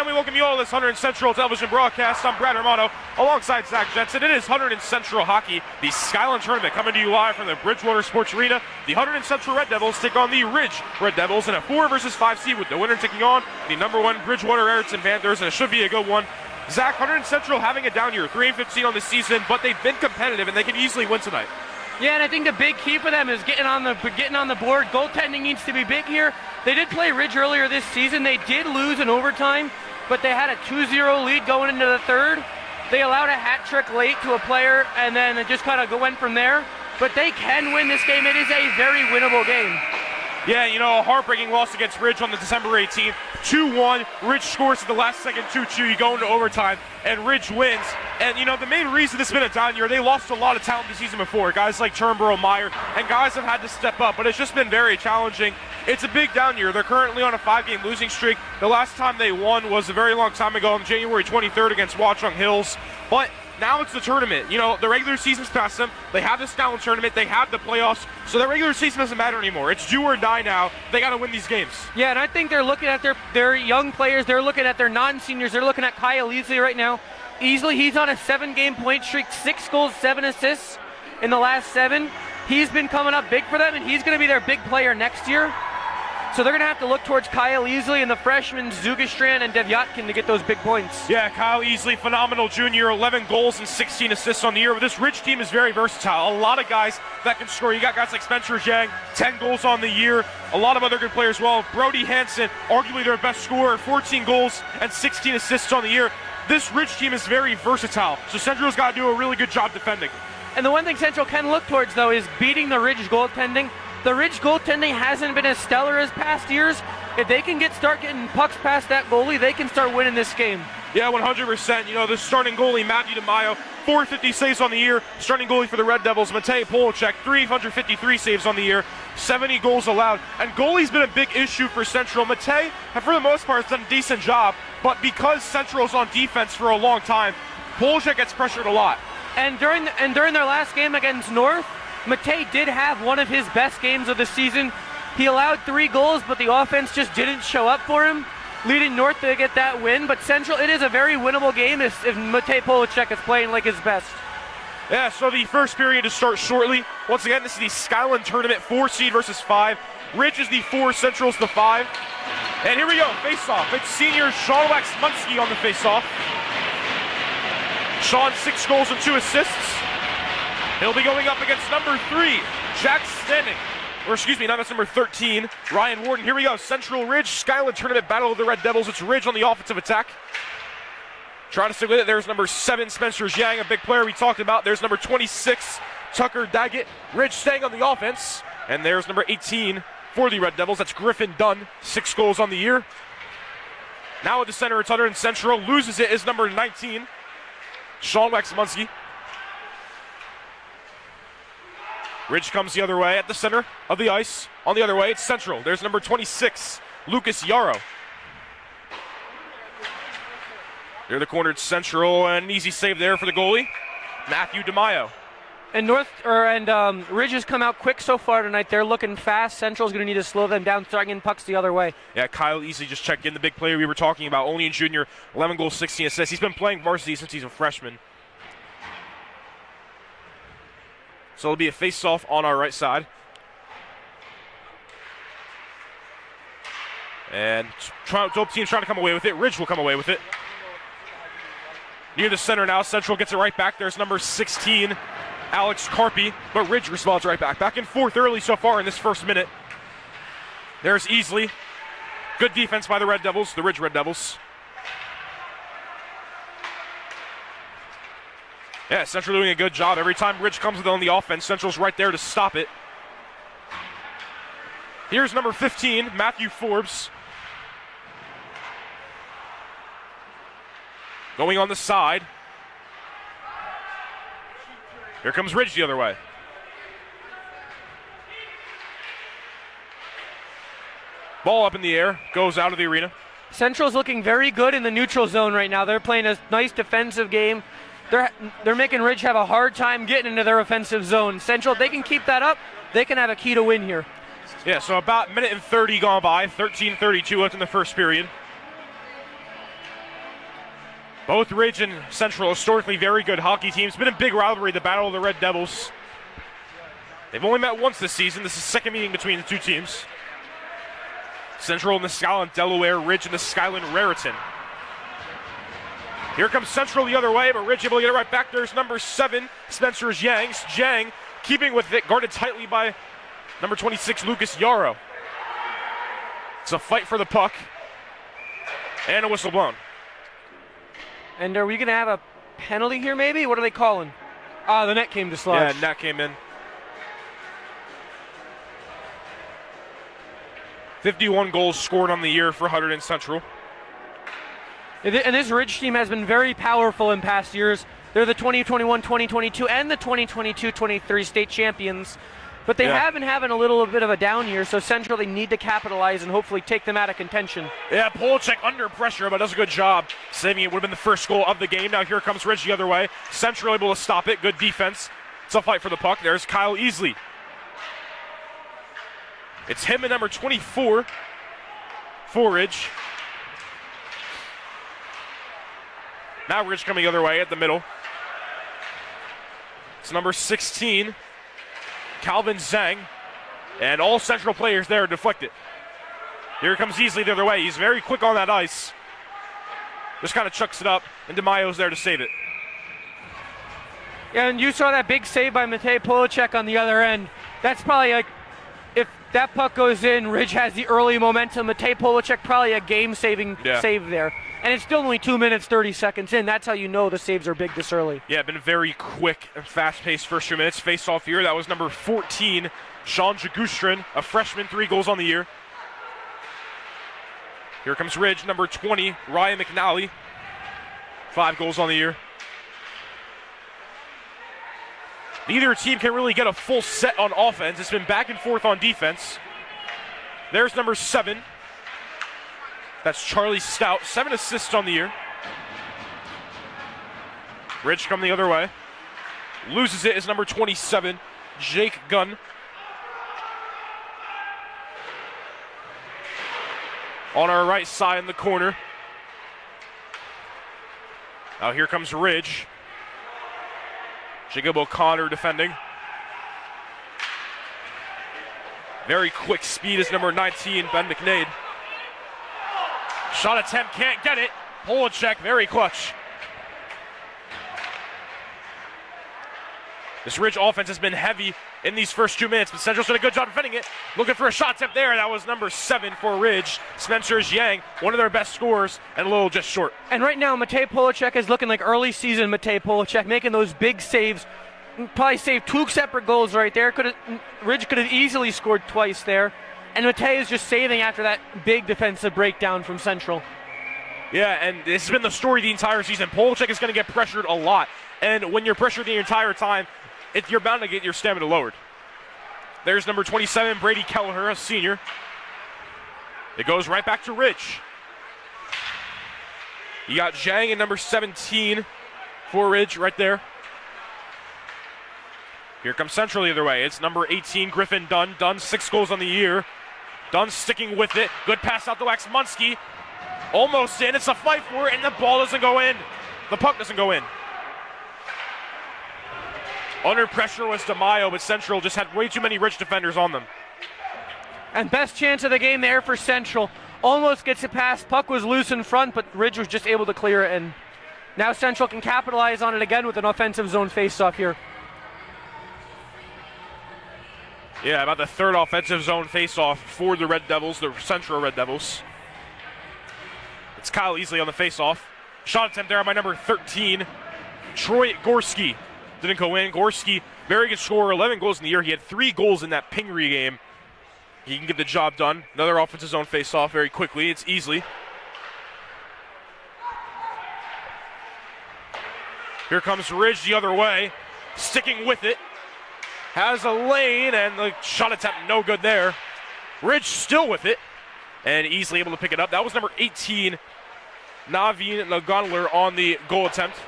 And we welcome you all to this Hunterdon Central television broadcast. I'm Brad Romano, alongside Zach Jensen. It is Hunterdon Central Hockey, the Skyline Tournament, coming to you live from the Bridgewater Sports Arena. The Hunterdon Central Red Devils take on the Ridge Red Devils in a 4 versus 5 seed, with the winner taking on the #1 Bridgewater Erickson Panthers, and it should be a good one. Zach, Hunterdon Central having a down year, 3-15 on the season, but they've been competitive and they can easily win tonight. Yeah, and I think the big key for them is getting on the board. Goaltending needs to be big here. They did play Ridge earlier this season. They did lose in overtime, but they had a 2-0 lead going into the third. They allowed a hat trick late to a player, and then it just kind of went from there. But they can win this game. It is a very winnable game. Yeah, you know, a heartbreaking loss against Ridge on the December 18th. 2-1, Ridge scores at the last second, 2-2, you go into overtime, and Ridge wins. And, you know, the main reason this has been a down year, they lost a lot of talent the season before. Guys like Turnbull, Meyer, and guys have had to step up, but it's just been very challenging. It's a big down year. They're currently on a 5-game losing streak. The last time they won was a very long time ago on January 23rd against Watchung Hills. But now it's the tournament. You know, the regular season's past them. They have the Skyline Tournament. They have the playoffs. So the regular season doesn't matter anymore. It's do or die now. They got to win these games. Yeah, and I think they're looking at their young players. They're looking at their non-seniors. They're looking at Kyle Easley right now. Easley, he's on a 7-game point streak, 6 goals, 7 assists in the last 7. He's been coming up big for them, and he's going to be their big player next year. So they're going to have to look towards Kyle Easley and the freshmen Zugastrand and Devyatkin to get those big points. Yeah, Kyle Easley, phenomenal junior, 11 goals and 16 assists on the year. But this Ridge team is very versatile. A lot of guys that can score. You got guys like Spencer Zhang, 10 goals on the year. A lot of other good players as well. Brody Hansen, arguably their best scorer, 14 goals and 16 assists on the year. This Ridge team is very versatile. So Central's got to do a really good job defending. And the one thing Central can look towards, though, is beating the Ridge goaltending. The Ridge goaltending hasn't been as stellar as past years. If they can start getting pucks past that goalie, they can start winning this game. Yeah, 100%. You know, the starting goalie, Matthew DeMaio, 450 saves on the year. Starting goalie for the Red Devils, Matej Polacek, 353 saves on the year, 70 goals allowed. And goalie's been a big issue for Central. Matej, for the most part, has done a decent job, but because Central's on defense for a long time, Polacek gets pressured a lot. And during their last game against North, Matej did have one of his best games of the season. He allowed 3 goals, but the offense just didn't show up for him, leading North to get that win. But Central, it is a very winnable game if Matej Polacek is playing like his best. Yeah, so the first period to start shortly. Once again, this is the Skyline Tournament, 4 seed versus 5. Ridge is the 4, Central's the 5. And here we go, face-off. It's senior Sean Waxmunski on the face-off. Sean, 6 goals and 2 assists. He'll be going up against number 3, Jack Standing. Or excuse me, that's number 13, Ryan Warden. Here we go, Central Ridge, Skyline Tournament battle of the Red Devils. It's Ridge on the offensive attack. Trying to stick with it, there's number 7, Spencer Zhang, a big player we talked about. There's number 26, Tucker Daggett. Ridge staying on the offense. And there's number 18 for the Red Devils. That's Griffin Dunn, 6 goals on the year. Now at the center, it's Hunterdon Central. Loses it is number 19, Sean Waxmunski. Ridge comes the other way at the center of the ice. On the other way, it's Central. There's number 26, Lucas Yarrow. They're the cornered Central, and an easy save there for the goalie, Matthew DeMaio. And Ridge has come out quick so far tonight. They're looking fast. Central's going to need to slow them down, start getting pucks the other way. Yeah, Kyle Easley just checked in, the big player we were talking about, only a junior, 11 goals, 16 assists. He's been playing varsity since he's a freshman. So it'll be a face-off on our right side. And both teams trying to come away with it. Ridge will come away with it. Near the center now, Central gets it right back. There's number 16, Alex Carpy, but Ridge responds right back. Back and forth early so far in this first minute. There's Easley. Good defense by the Red Devils, the Ridge Red Devils. Yeah, Central doing a good job. Every time Ridge comes with it on the offense, Central's right there to stop it. Here's number 15, Matthew Forbes. Going on the side. Here comes Ridge the other way. Ball up in the air, goes out of the arena. Central's looking very good in the neutral zone right now. They're playing a nice defensive game. They're making Ridge have a hard time getting into their offensive zone. Central, if they can keep that up, they can have a key to win here. Yeah, so about a minute and 30 gone by, 13:32 left in the first period. Both Ridge and Central historically very good hockey teams. Been a big rivalry, the Battle of the Red Devils. They've only met once this season. This is the second meeting between the two teams. Central in the Skyline Delaware, Ridge in the Skyline Raritan. Here comes Central the other way, but Ridge able to get it right back. There's number 7, Spencer Zhang. Zhang keeping with it, guarded tightly by number 26, Lucas Yarrow. It's a fight for the puck. And a whistle blown. And are we going to have a penalty here maybe? What are they calling? The net came to sludge. Yeah, net came in. 51 goals scored on the year for Hunterdon Central. And this Ridge team has been very powerful in past years. They're the 2021, 2022, and the 2022-23 state champions. But they have been having a little bit of a down year, so Central, they need to capitalize and hopefully take them out of contention. Yeah, Polachek under pressure, but does a good job saving it. Would have been the first goal of the game. Now here comes Ridge the other way. Central able to stop it. Good defense. It's a fight for the puck. There's Kyle Easley. It's him and number 24 for Ridge. Now Ridge coming the other way at the middle. It's number 16, Calvin Zhang. And all Central players there deflect it. Here comes Easley the other way. He's very quick on that ice. Just kind of chucks it up, and DeMaio's there to save it. Yeah, and you saw that big save by Matej Polachek on the other end. That's probably like, if that puck goes in, Ridge has the early momentum. Matej Polachek probably a game-saving save there. And it's still only 2 minutes, 30 seconds in. That's how you know the saves are big this early. Yeah, been a very quick and fast-paced first 2 minutes. Face-off here, that was number 14, Sean Jagustrin, a freshman, 3 goals on the year. Here comes Ridge, number 20, Ryan McNally, 5 goals on the year. Neither team can really get a full set on offense. It's been back and forth on defense. There's number 7. That's Charlie Stout, 7 assists on the year. Ridge coming the other way. Loses it is number 27, Jake Gunn. On our right side in the corner. Now here comes Ridge. Jacob O'Connor defending. Very quick speed is number 19, Ben McNade. Shot attempt, can't get it. Polachek, very clutch. This Ridge offense has been heavy in these first 2 minutes, but Central's done a good job defending it. Looking for a shot attempt there. That was number 7 for Ridge, Spencer Zhang, one of their best scorers, and a little just short. And right now, Matej Polachek is looking like early season Matej Polachek, making those big saves. Probably saved 2 separate goals right there. Ridge could have easily scored twice there. And Matej is just saving after that big defensive breakdown from Central. Yeah, and this has been the story the entire season. Polachek is going to get pressured a lot. And when you're pressured the entire time, you're bound to get your stamina lowered. There's number 27, Brady Kelleher, a senior. It goes right back to Ridge. You got Zhang and number 17 for Ridge right there. Here comes Central the other way. It's number 18, Griffin Dunn. Dunn, 6 goals on the year. Dunn sticking with it. Good pass out to Waxmunski. Almost in. It's a fight for it, and the ball doesn't go in. The puck doesn't go in. Under pressure was DeMaio, but Central just had way too many Ridge defenders on them. And best chance of the game there for Central. Almost gets it past. Puck was loose in front, but Ridge was just able to clear it. And now Central can capitalize on it again with an offensive zone faceoff here. Yeah, about the 3rd offensive zone faceoff for the Red Devils, the Central Red Devils. It's Kyle Easley on the faceoff. Shot attempt there by number 13, Troy Gorski. Didn't go in. Gorski, very good scorer, 11 goals in the year. He had 3 goals in that Pingree game. He can get the job done. Another offensive zone faceoff very quickly. It's Easley. Here comes Ridge the other way, sticking with it. Has a lane, and the shot attempt no good there. Ridge still with it, and easily able to pick it up. That was number 18, Naveen Naganler on the goal attempt.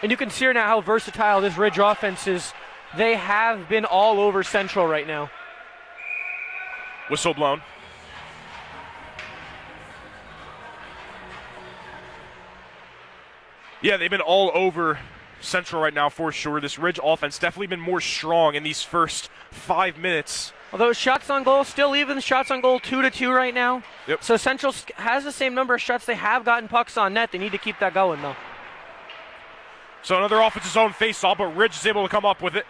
And you can see now how versatile this Ridge offense is. They have been all over Central right now. Whistle blown. Yeah, they've been all over Central right now for sure. This Ridge offense definitely been more strong in these first 5 minutes. Although shots on goal still even, shots on goal 2-2 right now. Yep. So Central has the same number of shots. They have gotten pucks on net. They need to keep that going though. So another offensive zone face-off, but Ridge is able to come up with it.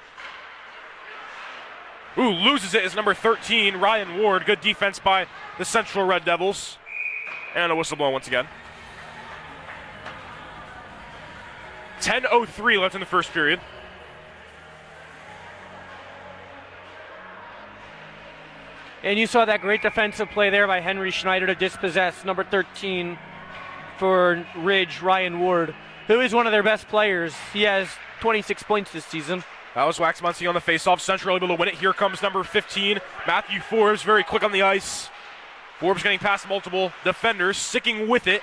Ooh, loses it is number 13, Ryan Ward. Good defense by the Central Red Devils. And a whistle blown once again. 10:03 left in the first period. And you saw that great defensive play there by Henry Schneider to dispossess number 13 for Ridge, Ryan Ward, who is one of their best players. He has 26 points this season. That was Waxmuncy on the faceoff. Central able to win it. Here comes number 15, Matthew Forbes, very quick on the ice. Forbes getting past multiple defenders, sticking with it.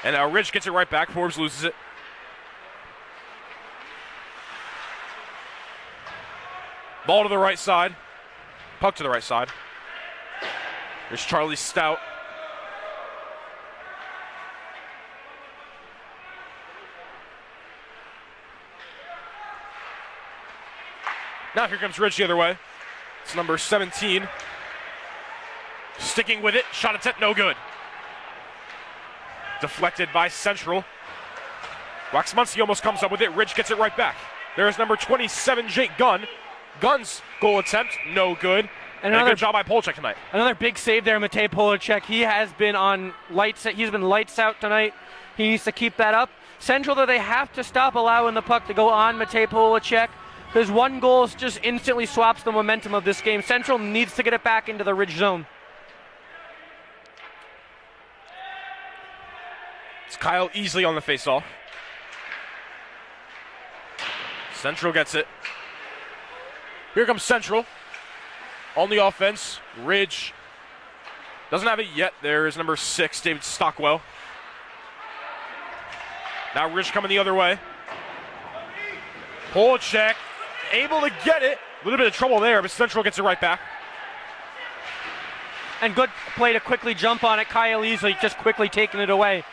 And now Ridge gets it right back. Forbes loses it. Ball to the right side. Puck to the right side. There's Charlie Stout. Now here comes Ridge the other way. It's number 17. Sticking with it. Shot attempt no good. Deflected by Central. Waxmuncy almost comes up with it. Ridge gets it right back. There's number 27, Jake Gunn. Gunn's goal attempt, no good. And a good job by Polchek tonight. Another big save there, Matej Polchek. He has been on lights. He's been lights out tonight. He needs to keep that up. Central, though, they have to stop allowing the puck to go on Matej Polchek, because one goal just instantly swaps the momentum of this game. Central needs to get it back into the Ridge zone. It's Kyle Easley on the faceoff. Central gets it. Here comes Central. On the offense, Ridge doesn't have it yet. There is number 6, David Stockwell. Now Ridge coming the other way. Polchek able to get it. A little bit of trouble there, but Central gets it right back. And good play to quickly jump on it. Kyle Easley just quickly taking it away.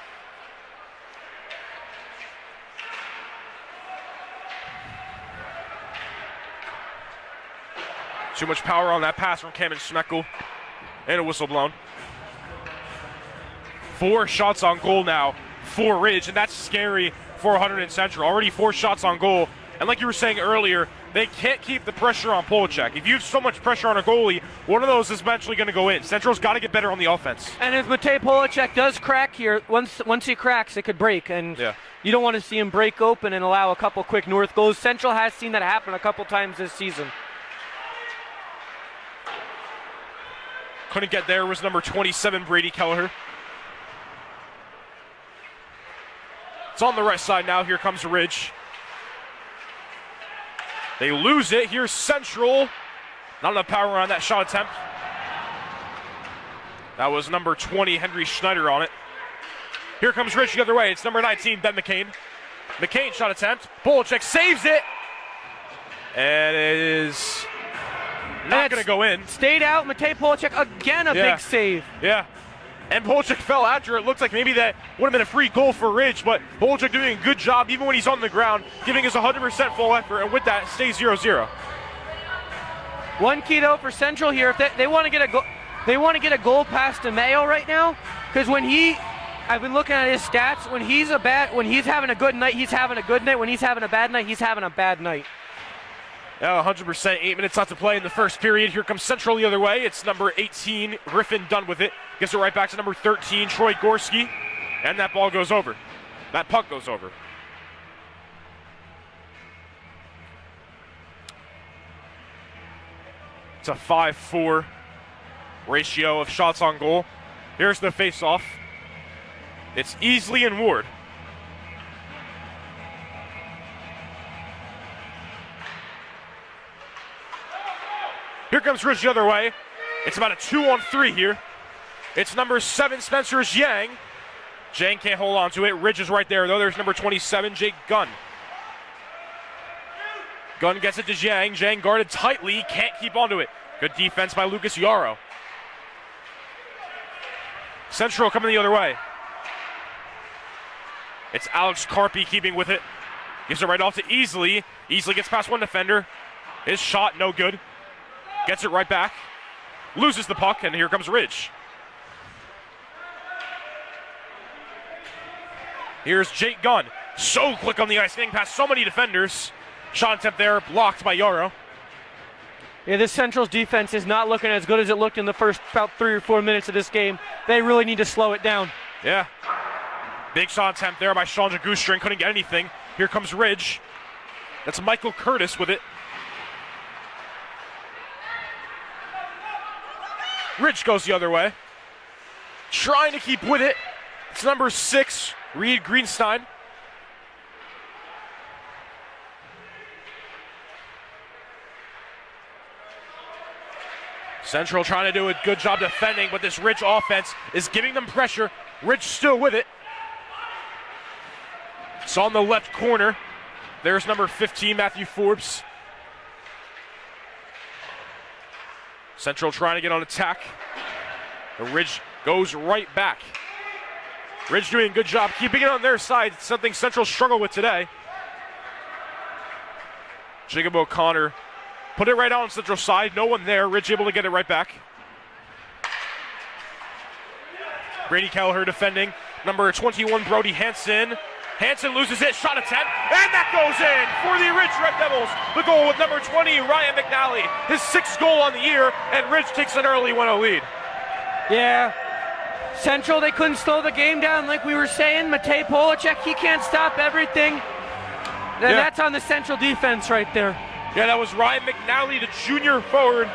Too much power on that pass from Cameron Schmeckel. And a whistle blown. 4 shots on goal now for Ridge, and that's scary for Hunterdon Central. Already 4 shots on goal. And like you were saying earlier, they can't keep the pressure on Polchek. If you have so much pressure on a goalie, one of those is eventually going to go in. Central's got to get better on the offense. And if Matej Polchek does crack here, once he cracks, it could break. And you don't want to see him break open and allow a couple quick north goals. Central has seen that happen a couple times this season. Couldn't get there was number 27, Brady Kelleher. It's on the right side now. Here comes Ridge. They lose it. Here's Central. Not enough power on that shot attempt. That was number 20, Henry Schneider on it. Here comes Ridge the other way. It's number 19, Ben McCain. McCain shot attempt. Polchek saves it. And it is not going to go in. Stayed out. Matej Polchek again, a big save. Yeah. And Polchek fell after it. Looks like maybe that would have been a free goal for Ridge, but Polchek doing a good job even when he's on the ground, giving us 100% full effort, and with that, stays 0-0. One key though for Central here, if they want to get a goal, they want to get a goal past DeMayo right now, because I've been looking at his stats. When he's having a good night, he's having a good night. When he's having a bad night, he's having a bad night. Yeah, 100%. 8 minutes left to play in the first period. Here comes Central the other way. It's number 18, Griffin Dunn with it. Gets it right back to number 13, Troy Gorski. And that ball goes over. That puck goes over. It's a 5-4 ratio of shots on goal. Here's the face-off. It's Easley and Ward. Here comes Ridge the other way. It's about a 2-on-3 here. It's number 7, Spencer Zhang. Zhang can't hold on to it. Ridge is right there, though. There's number 27, Jake Gunn. Gunn gets it to Zhang. Zhang guarded tightly. Can't keep onto it. Good defense by Lucas Yarrow. Central coming the other way. It's Alex Carpy keeping with it. Gives it right off to Easley. Easley gets past one defender. His shot, no good. Gets it right back. Loses the puck, and here comes Ridge. Here's Jake Gunn. So quick on the ice, getting past so many defenders. Shot attempt there, blocked by Yarrow. Yeah, this Central's defense is not looking as good as it looked in the first about 3 or 4 minutes of this game. They really need to slow it down. Yeah. Big shot attempt there by Sean Jagustrin. Couldn't get anything. Here comes Ridge. That's Michael Curtis with it. Ridge goes the other way. Trying to keep with it. It's number 6, Reed Greenstein. Central trying to do a good job defending, but this Ridge offense is giving them pressure. Ridge still with it. It's on the left corner. There's number 15, Matthew Forbes. Central trying to get on attack. The Ridge goes right back. Ridge doing a good job keeping it on their side. It's something Central struggled with today. Jacob O'Connor put it right on Central side. No one there. Ridge able to get it right back. Brady Kelleher defending. Number 21, Brody Hansen. Hansen loses it. Shot attempt. And that goes in for the Ridge Red Devils. The goal with number 20, Ryan McNally. His 6th goal on the year. And Ridge takes an early 1-0 lead. Yeah. Central, they couldn't slow the game down like we were saying. Matej Polacek, he can't stop everything. And that's on the Central defense right there. Yeah, that was Ryan McNally, the junior forward,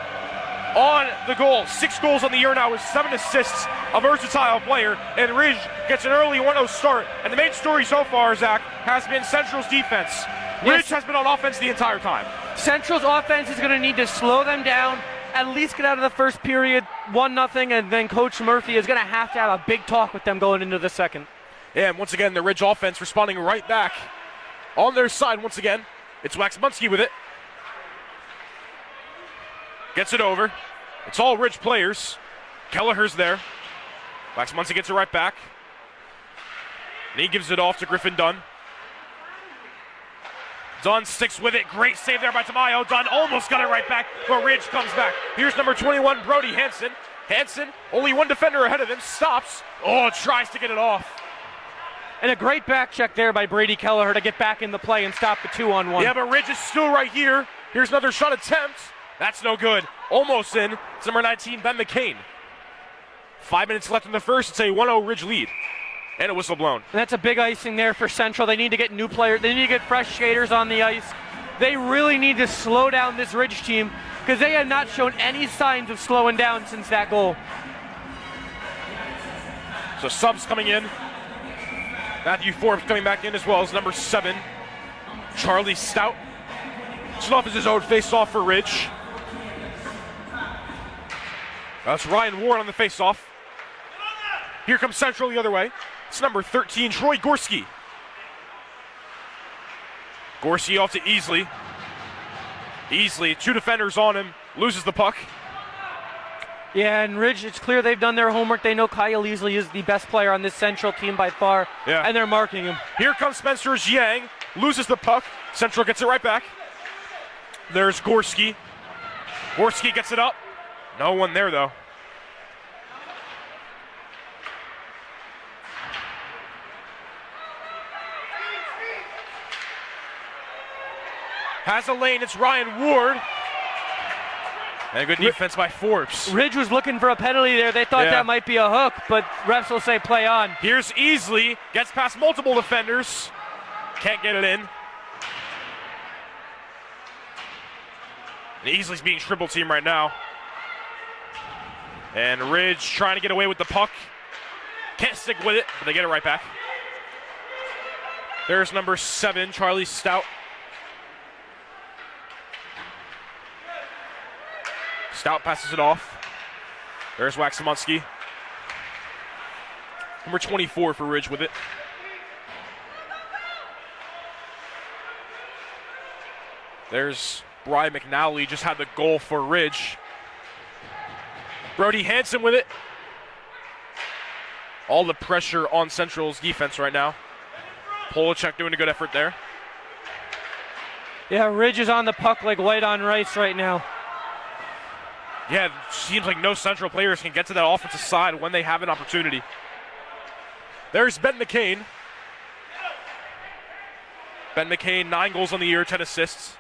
on the goal. 6 goals on the year now with 7 assists. A versatile player. And Ridge gets an early 1-0 start. And the main story so far, Zach, has been Central's defense. Ridge has been on offense the entire time. Central's offense is going to need to slow them down, at least get out of the first period 1-0, and then Coach Murphy is going to have a big talk with them going into the second. Yeah, and once again, the Ridge offense responding right back on their side once again. It's Waxmunski with it. Gets it over. It's all Ridge players. Kelleher's there. Waxmunski gets it right back. And he gives it off to Griffin Dunn. Dunn sticks with it. Great save there by Tamayo. Dunn almost got it right back, but Ridge comes back. Here's number 21, Brody Hansen. Hansen, only one defender ahead of him, stops. Oh, tries to get it off. And a great back check there by Brady Kelleher to get back in the play and stop the 2-on-1. Yeah, but Ridge is still right here. Here's another shot attempt. That's no good. Almost in. It's number 19, Ben McCain. 5 minutes left in the first. It's a 1-0 Ridge lead. And a whistle blown. And that's a big icing there for Central. They need to get new players. They need to get fresh skaters on the ice. They really need to slow down this Ridge team because they have not shown any signs of slowing down since that goal. So subs coming in. Matthew Forbes coming back in as well as number 7, Charlie Stout. Snuff is his own face-off for Ridge. That's Ryan Ward on the face-off. Here comes Central the other way. It's number 13, Troy Gorski. Gorski off to Easley. Easley, 2 defenders on him, loses the puck. Yeah, and Ridge, it's clear they've done their homework. They know Kyle Easley is the best player on this Central team by far, and they're marking him. Here comes Spencer Jiang, loses the puck. Central gets it right back. There's Gorski. Gorski gets it up. No one there, though. Has a lane, it's Ryan Ward. And good defense by Forbes. Ridge was looking for a penalty there. They thought that might be a hook, but refs will say play on. Here's Easley, gets past multiple defenders. Can't get it in. And Easley's being triple team right now. And Ridge trying to get away with the puck. Can't stick with it, but they get it right back. There's number 7, Charlie Stout. Stout passes it off. There's Waxmunski. Number 24 for Ridge with it. There's Brian McNally, just had the goal for Ridge. Brody Hansen with it. All the pressure on Central's defense right now. Polachek doing a good effort there. Yeah, Ridge is on the puck like white on rice right now. Yeah, it seems like no Central players can get to that offensive side when they have an opportunity. There's Ben McCain. Ben McCain, 9 goals on the year, 10 assists.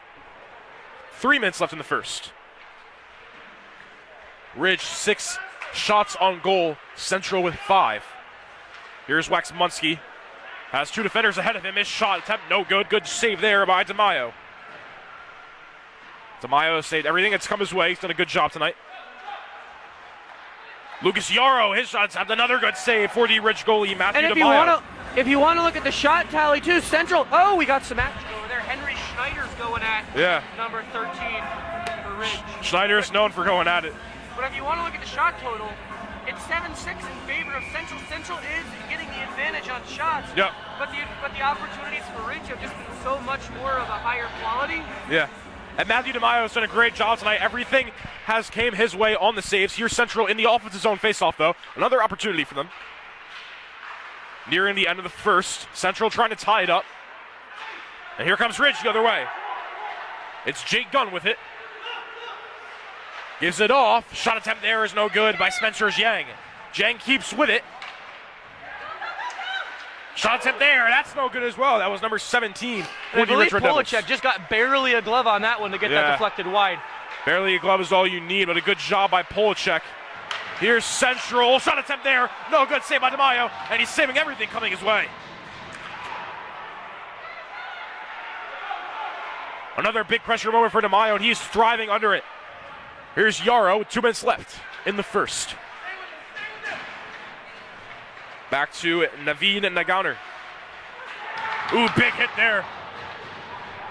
3 minutes left in the first. Ridge, 6 shots on goal. Central with 5. Here's Waxmunski. Has 2 defenders ahead of him. His shot attempt, no good. Good save there by DeMaio. DeMaio saved everything that's come his way. He's done a good job tonight. Lucas Yarrow, his shot attempt, another good save for the Ridge goalie, Matthew DeMaio. If you want to look at the shot tally too, Central, oh, we got some action over there. Henry Schneider's going at number 13 for Ridge. Schneider's known for going at it. But if you want to look at the shot total, it's 7-6 in favor of Central. Central is getting the advantage on shots. Yep. But the opportunities for Ridge have just been so much more of a higher quality. Yeah. And Matthew DeMaio has done a great job tonight. Everything has came his way on the saves. Here's Central in the offensive zone faceoff, though. Another opportunity for them. Nearing the end of the first. Central trying to tie it up. And here comes Ridge the other way. It's Jake Gunn with it. Gives it off. Shot attempt there is no good by Spencer Zhang. Zhang keeps with it. Shot attempt there. That's no good as well. That was number 17. I believe Polachek just got barely a glove on that one to get that deflected wide. Barely a glove is all you need, but a good job by Polachek. Here's Central. Shot attempt there. No good save by DeMaio, and he's saving everything coming his way. Another big pressure moment for DeMaio, and he's thriving under it. Here's Yarrow with 2 minutes left in the first. Back to Naveen Nagauner. Ooh, big hit there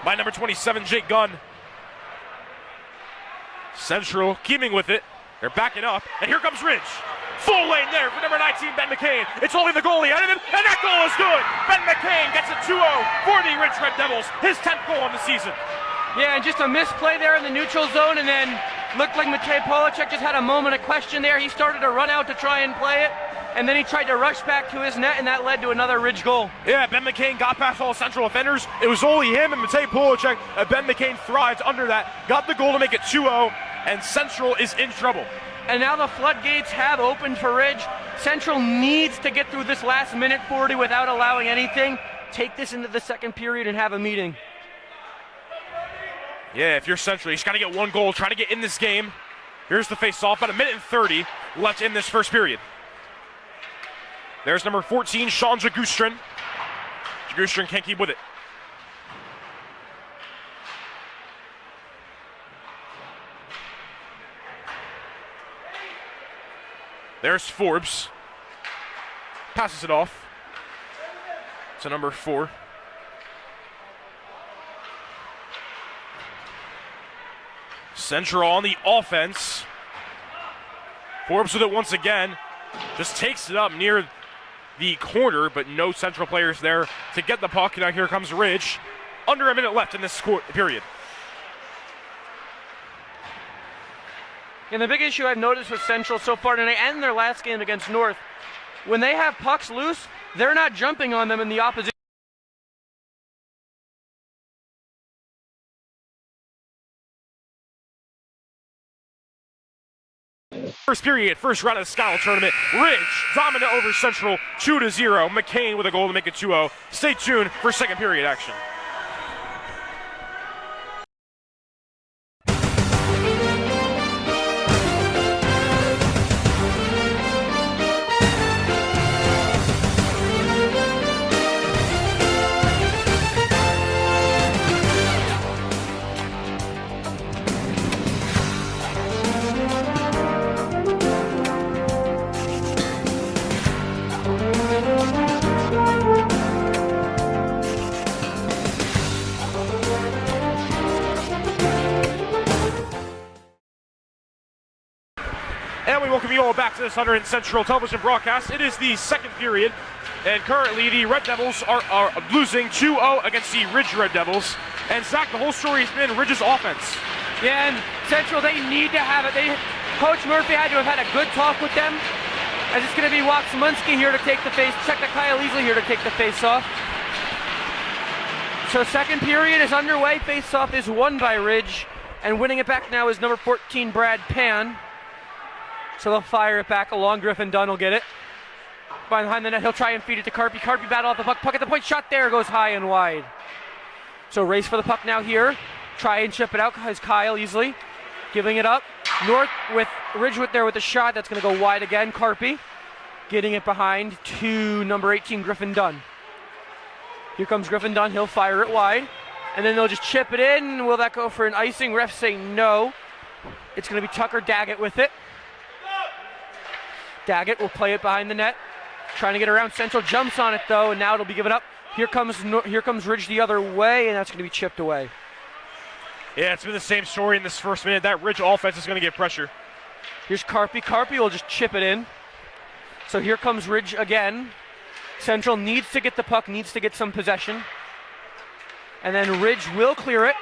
by number 27, Jake Gunn. Central keeping with it. They're backing up, and here comes Ridge. Full lane there for number 19, Ben McCain. It's only the goalie ahead of him, and that goal is good. Ben McCain gets a 2-0 for the Ridge Red Devils, his 10th goal on the season. Yeah, and just a misplay there in the neutral zone, and then looked like Matej Polachek just had a moment of question there. He started to run out to try and play it, and then he tried to rush back to his net, and that led to another Ridge goal. Yeah, Ben McCain got past all Central defenders. It was only him and Matej Polachek. Ben McCain thrived under that, got the goal to make it 2-0, and Central is in trouble. And now the floodgates have opened for Ridge. Central needs to get through this last minute 40 without allowing anything. Take this into the second period and have a meeting. Yeah, if you're Central, you just got to get one goal, try to get in this game. Here's the face-off, about 1:30 left in this first period. There's number 14, Sean Jagustrin. Jagustrin can't keep with it. There's Forbes. Passes it off to number 4. Central on the offense. Forbes with it once again. Just takes it up near the corner, but no Central players there to get the puck. Now here comes Ridge. Under a minute left in this period. And the big issue I've noticed with Central so far tonight and their last game against North, when they have pucks loose, they're not jumping on them in the opposition. First period, first round of the Scala tournament. Ridge dominant over Central, 2-0. McCain with a goal to make it 2-0. Stay tuned for second period action. And we welcome you all back to this Hunterdon Central television broadcast. It is the second period, and currently the Red Devils are losing 2-0 against the Ridge Red Devils. And Zach, the whole story has been Ridge's offense. Yeah, and Central, they need to have it. Coach Murphy had to have had a good talk with them. As it's going to be Waxmunski here to take the face, check the Kyle Easley here to take the face off. So second period is underway. Face-off is won by Ridge. And winning it back now is number 14, Brad Pan. So they'll fire it back along. Griffin Dunn will get it. Behind the net, he'll try and feed it to Carpy. Carpy battle off the puck. Puck at the point. Shot there. Goes high and wide. So race for the puck now here. Try and chip it out. Has Kyle easily. Giving it up. North with Ridgewood there with a shot. That's going to go wide again. Carpy getting it behind to number 18, Griffin Dunn. Here comes Griffin Dunn. He'll fire it wide. And then they'll just chip it in. Will that go for an icing? Refs say no. It's going to be Tucker Daggett with it. Daggett will play it behind the net. Trying to get around Central. Jumps on it though, and now it'll be given up. Here comes Ridge the other way, and that's going to be chipped away. Yeah, it's been the same story in this first minute. That Ridge offense is going to get pressure. Here's Carpy. Carpy will just chip it in. So here comes Ridge again. Central needs to get the puck, needs to get some possession. And then Ridge will clear it.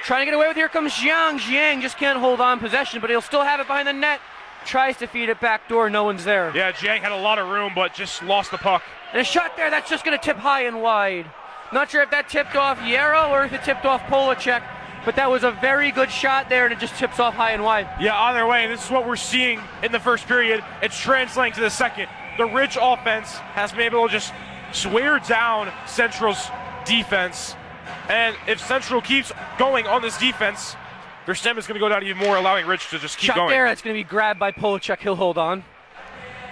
Trying to get away with, here comes Jiang. Jiang just can't hold on possession, but he'll still have it behind the net. Tries to feed it back door, no one's there. Yeah, Jiang had a lot of room, but just lost the puck. And a shot there, that's just going to tip high and wide. Not sure if that tipped off Yarrow or if it tipped off Polacek, but that was a very good shot there, and it just tips off high and wide. Yeah, either way, this is what we're seeing in the first period. It's translating to the second. The Ridge offense has been able to just wear down Central's defense. And if Central keeps going on this defense, their stem is going to go down even more, allowing Ridge to just keep going. Shot there, it's going to be grabbed by Polacek. He'll hold on.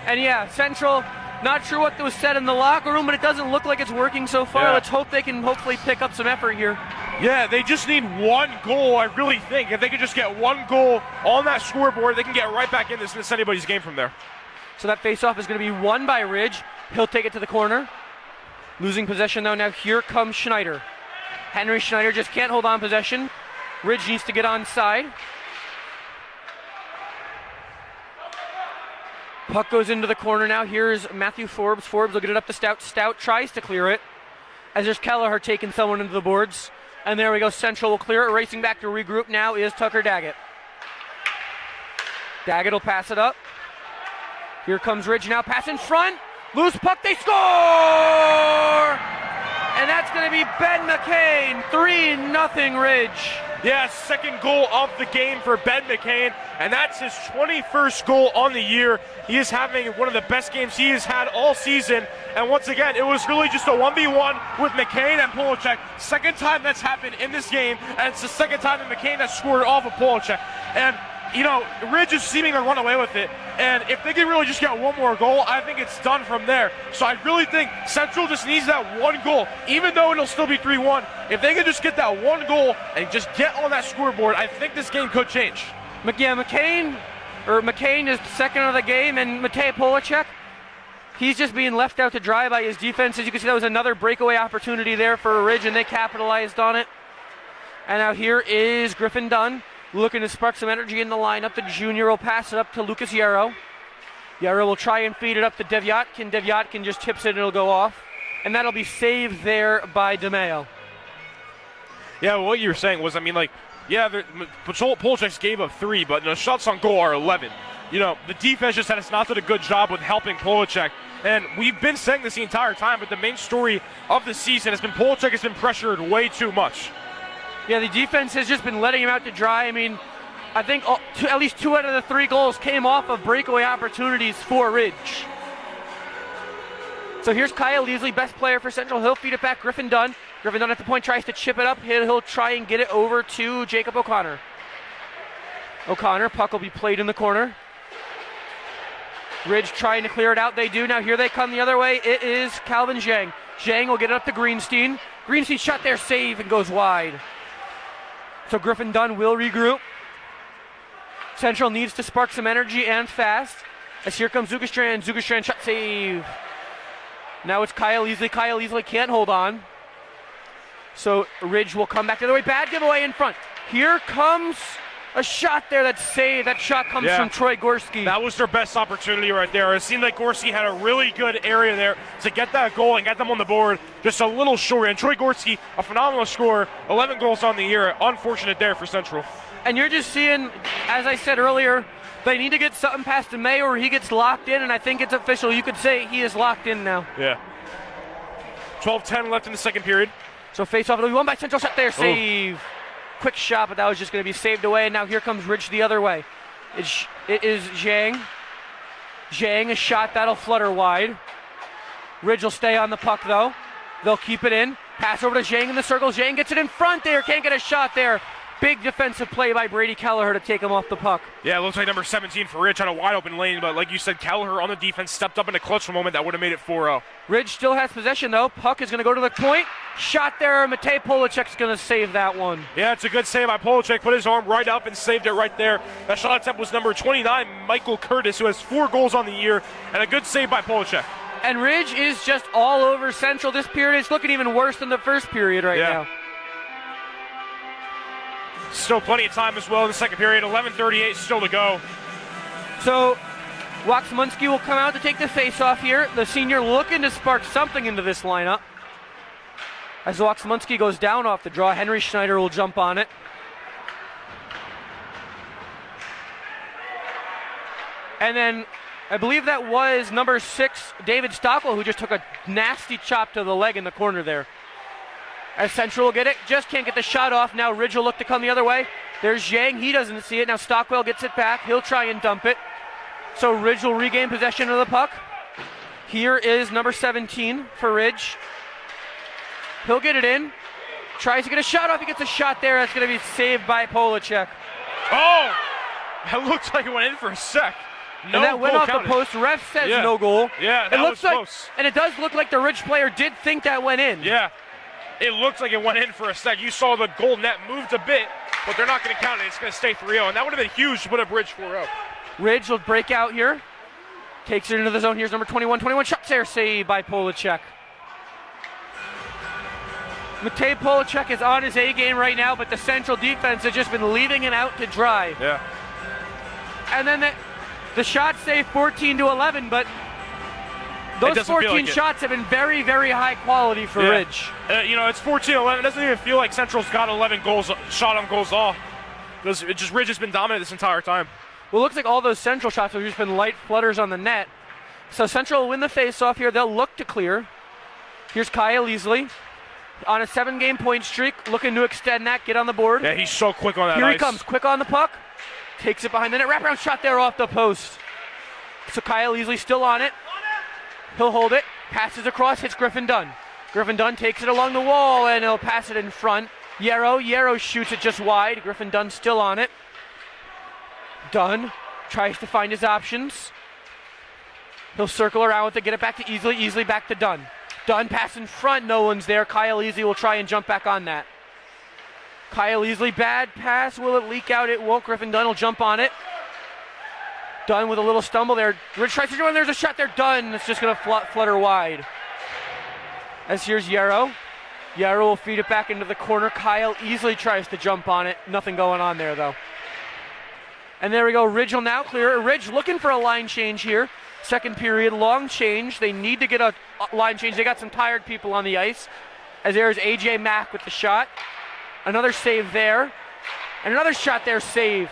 And yeah, Central, not sure what was said in the locker room, but it doesn't look like it's working so far. Yeah. Let's hope they can hopefully pick up some effort here. Yeah, they just need one goal, I really think. If they could just get one goal on that scoreboard, they can get right back in this and it's anybody's game from there. So that faceoff is going to be won by Ridge. He'll take it to the corner. Losing possession though. Now here comes Schneider. Henry Schneider just can't hold on possession. Ridge needs to get onside. Puck goes into the corner now. Here's Matthew Forbes. Forbes will get it up to Stout. Stout tries to clear it. As there's Kelleher taking someone into the boards. And there we go. Central will clear it. Racing back to regroup now is Tucker Daggett. Daggett will pass it up. Here comes Ridge now. Pass in front. Loose puck. They score! And that's going to be Ben McCain. 3-0 Ridge. Yeah, second goal of the game for Ben McCain, and that's his 21st goal on the year. He is having one of the best games he has had all season, and once again, it was really just a 1v1 with McCain and Polacek. Second time that's happened in this game, and it's the second time that McCain has scored off of Polacek. And you know, Ridge is seeming to run away with it, and if they can really just get one more goal, I think it's done from there. So I really think Central just needs that one goal, even though it'll still be 3-1. If they can just get that one goal and just get on that scoreboard, I think this game could change. Yeah, McCain is second of the game, and Matej Polacek, he's just being left out to dry by his defense. As you can see, that was another breakaway opportunity there for Ridge, and they capitalized on it. And now here is Griffin Dunn, looking to spark some energy in the lineup. The junior will pass it up to Lucas Yarrow. Yarrow will try and feed it up to Devyatkin. Devyatkin just tips it and it'll go off. And that'll be saved there by DeMeo. Yeah, what you were saying was, I mean, like, yeah, Polacek gave up 3, but the shots on goal are 11. You know, the defense just has not done a good job with helping Polacek. And we've been saying this the entire time, but the main story of the season has been Polacek has been pressured way too much. Yeah, the defense has just been letting him out to dry. I mean, I think at least 2 out of the 3 goals came off of breakaway opportunities for Ridge. So here's Kyle Leasley, best player for Central. He'll feed it back. Griffin Dunn. Griffin Dunn at the point tries to chip it up. He'll try and get it over to Jacob O'Connor. O'Connor, puck will be played in the corner. Ridge trying to clear it out. They do. Now here they come the other way. It is Calvin Zhang. Zhang will get it up to Greenstein. Greenstein shot there, save, and goes wide. So Griffin Dunn will regroup. Central needs to spark some energy and fast. As here comes Zugastrand. Zugastrand shot save. Now it's Kyle Leasley. Kyle Leasley can't hold on. So Ridge will come back the other way. Bad giveaway in front. Here comes a shot there that's saved. That shot comes from Troy Gorski. That was their best opportunity right there. It seemed like Gorski had a really good area there to get that goal and get them on the board. Just a little short. And Troy Gorski, a phenomenal scorer, 11 goals on the year. Unfortunate there for Central. And you're just seeing, as I said earlier, they need to get something past DeMeo or he gets locked in, and I think it's official. You could say he is locked in now. Yeah. 12-10 left in the second period. So face off, one by Central, shot there, save. Quick shot, but that was just going to be saved away. And now here comes Ridge the other way. It is Zhang. Zhang, a shot that'll flutter wide. Ridge will stay on the puck though. They'll keep it in. Pass over to Zhang in the circle. Zhang gets it in front there. Can't get a shot there. Big defensive play by Brady Kelleher to take him off the puck. Yeah, it looks like number 17 for Ridge had a wide open lane, but like you said, Kelleher on the defense stepped up in a clutch moment that would have made it 4-0. Ridge still has possession though. Puck is going to go to the point. Shot there. Matej Polacek's going to save that one. Yeah, it's a good save by Polacek. Put his arm right up and saved it right there. That shot attempt was number 29, Michael Curtis, who has 4 goals on the year, and a good save by Polacek. And Ridge is just all over Central this period. It's looking even worse than the first period right now. Still plenty of time as well in the second period. 11:38 still to go. So Waxmunski will come out to take the face-off here. The senior looking to spark something into this lineup. As Waxmunski goes down off the draw, Henry Schneider will jump on it. And then I believe that was number 6, David Stockwell, who just took a nasty chop to the leg in the corner there. As Central will get it, just can't get the shot off. Now Ridge will look to come the other way. There's Zhang, he doesn't see it. Now Stockwell gets it back, he'll try and dump it. So Ridge will regain possession of the puck. Here is number 17 for Ridge. He'll get it in, tries to get a shot off, he gets a shot there. That's going to be saved by Polacek. Oh, that looked like it went in for a sec. No, and that went off counted. The post. Ref says no goal. Yeah, that was close. And it does look like the Ridge player did think that went in. Yeah, it looks like it went in for a sec. You saw the goal net moved a bit, but they're not going to count it. It's going to stay 3-0, and that would have been huge to put up Ridge 4-0. Ridge will break out here. Takes it into the zone. Here's number 21. 21 shots there, saved by Polacek. Matej Polacek is on his A game right now, but the Central defense has just been leaving it out to dry. Yeah. And then the shots say 14-11, but those 14 like shots have been very, very high quality for Ridge. It's 14-11. It doesn't even feel like Central's got 11 goals, shot on goals off. Ridge has been dominant this entire time. Well, it looks like all those Central shots have just been light flutters on the net. So Central will win the face-off here. They'll look to clear. Here's Kyle Easley on a 7-game point streak, looking to extend that, get on the board. Yeah, he's so quick on that Here ice. he comes, quick on the puck. Takes it behind the net. Wraparound shot there off the post. So Kyle Easley still on it. He'll hold it. Passes across, hits Griffin Dunn. Griffin Dunn takes it along the wall, and he'll pass it in front. Yarrow shoots it just wide. Griffin Dunn still on it. Dunn tries to find his options. He'll circle around with it, get it back to Easley. Easley back to Dunn. Dunn pass in front, no one's there. Kyle Easley will try and jump back on that. Kyle Easley, bad pass. Will it leak out? It won't. Griffin Dunn will jump on it. Dunn with a little stumble there. Ridge tries to do one. There's a shot there. Dunn. It's just going to flutter wide. As here's Yarrow. Yarrow will feed it back into the corner. Kyle Easley tries to jump on it. Nothing going on there, though. And there we go. Ridge will now clear. Ridge looking for a line change here. Second period, long change. They need to get a line change. They got some tired people on the ice. As there's A.J. Mack with the shot. Another save there. And another shot there, save.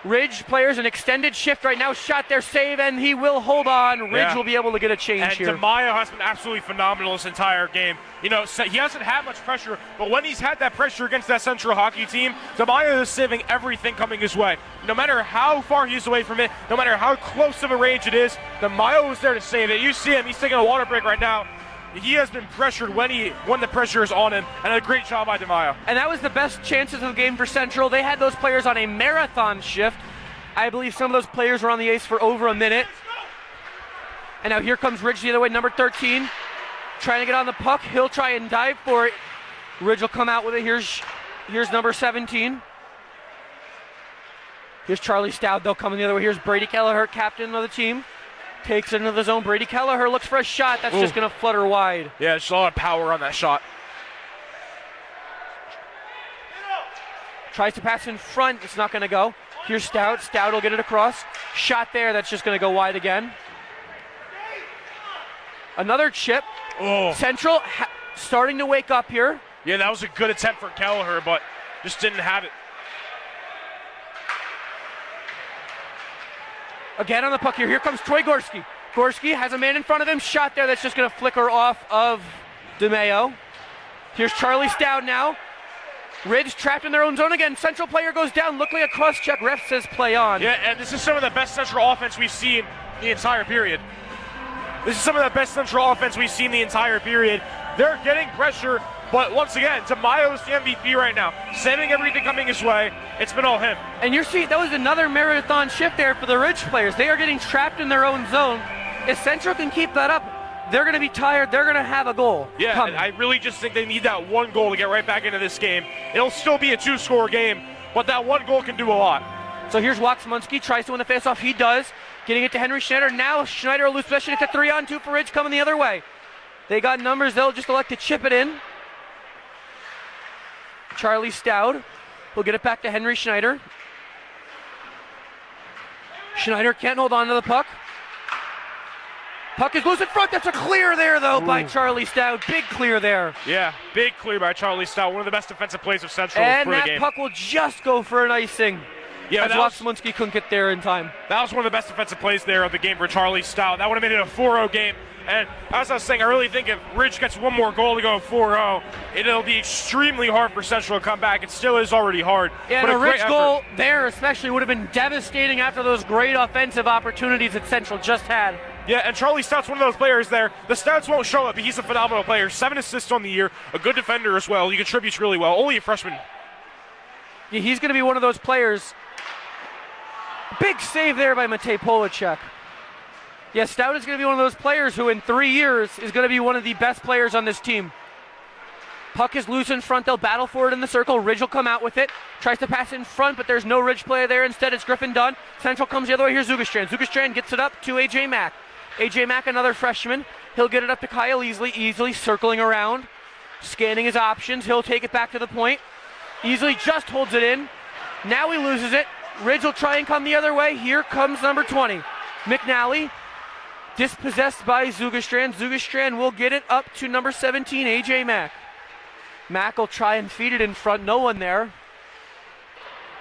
Ridge players an extended shift right now. Shot there, save, and he will hold on. Ridge will be able to get a change here. And DeMaio has been absolutely phenomenal this entire game. He hasn't had much pressure, but when he's had that pressure against that Central hockey team, DeMaio is saving everything coming his way. No matter how far he's away from it, no matter how close of a range it is, DeMaio is there to save it. You see him, he's taking a water break right now. He has been pressured when the pressure is on him, and a great job by DeMaio. And that was the best chances of the game for Central. They had those players on a marathon shift. I believe some of those players were on the ice for over a minute. And now here comes Ridge the other way, number 13. Trying to get on the puck. He'll try and dive for it. Ridge will come out with it. Here's number 17. Here's Charlie Stout, though, coming the other way. Here's Brady Kelleher, captain of the team. Takes it into the zone. Brady Kelleher looks for a shot. That's just going to flutter wide. Yeah, there's a lot of power on that shot. Tries to pass in front. It's not going to go. Here's Stout. Stout will get it across. Shot there. That's just going to go wide again. Another chip. Central starting to wake up here. Yeah, that was a good attempt for Kelleher, but just didn't have it. Again on the puck here. Here comes Troy Gorski. Gorski has a man in front of him. Shot there. That's just going to flicker off of DeMaio. Here's Charlie Stout now. Ridge trapped in their own zone again. Central player goes down. Look like a cross check. Ref says play on. Yeah, and this is some of the best Central offense we've seen the entire period. This is some of the best Central offense we've seen the entire period. They're getting pressure, but once again, DeMaio's the MVP right now, saving everything coming his way. It's been all him. And you're seeing that was another marathon shift there for the Ridge players. They are getting trapped in their own zone. If Central can keep that up, they're going to be tired. They're going to have a goal. Yeah, coming. I really just think they need that one goal to get right back into this game. It'll still be a 2-score game, but that one goal can do a lot. So here's Waxmunski, tries to win the faceoff. He does. Getting it to Henry Schneider. Now Schneider will lose possession. It's a 3-on-2 for Ridge coming the other way. They got numbers. They'll just elect to chip it in. Charlie Stout will get it back to Henry Schneider. Schneider can't hold on to the puck. Puck is loose in front. That's a clear there, though, by Charlie Stout. Big clear there. Yeah, big clear by Charlie Stout. One of the best defensive plays of Central and for the game. And that puck will just go for an icing. Yeah, as Waxmunski couldn't get there in time. That was one of the best defensive plays there of the game for Charlie Stout. That would have made it a 4-0 game. And as I was saying, I really think if Ridge gets one more goal to go 4-0, it'll be extremely hard for Central to come back. It still is already hard. Yeah, but and a Ridge goal effort there especially would have been devastating after those great offensive opportunities that Central just had. Yeah, and Charlie Stout's one of those players there. The stats won't show it, but he's a phenomenal player. 7 assists on the year, a good defender as well. He contributes really well. Only a freshman. Yeah, he's going to be one of those players. Big save there by Matej Polacek. Yeah, Stout is going to be one of those players who in 3 years is going to be one of the best players on this team. Puck is loose in front. They'll battle for it in the circle. Ridge will come out with it. Tries to pass in front, but there's no Ridge player there. Instead, it's Griffin Dunn. Central comes the other way. Here's Zugastrand. Zugastrand gets it up to A.J. Mack. A.J. Mack, another freshman. He'll get it up to Kyle Easley circling around, scanning his options. He'll take it back to the point. Easley just holds it in. Now he loses it. Ridge will try and come the other way. Here comes number 20. McNally, dispossessed by Zugastrand. Zugastrand will get it up to number 17, A.J. Mack. Mack will try and feed it in front. No one there.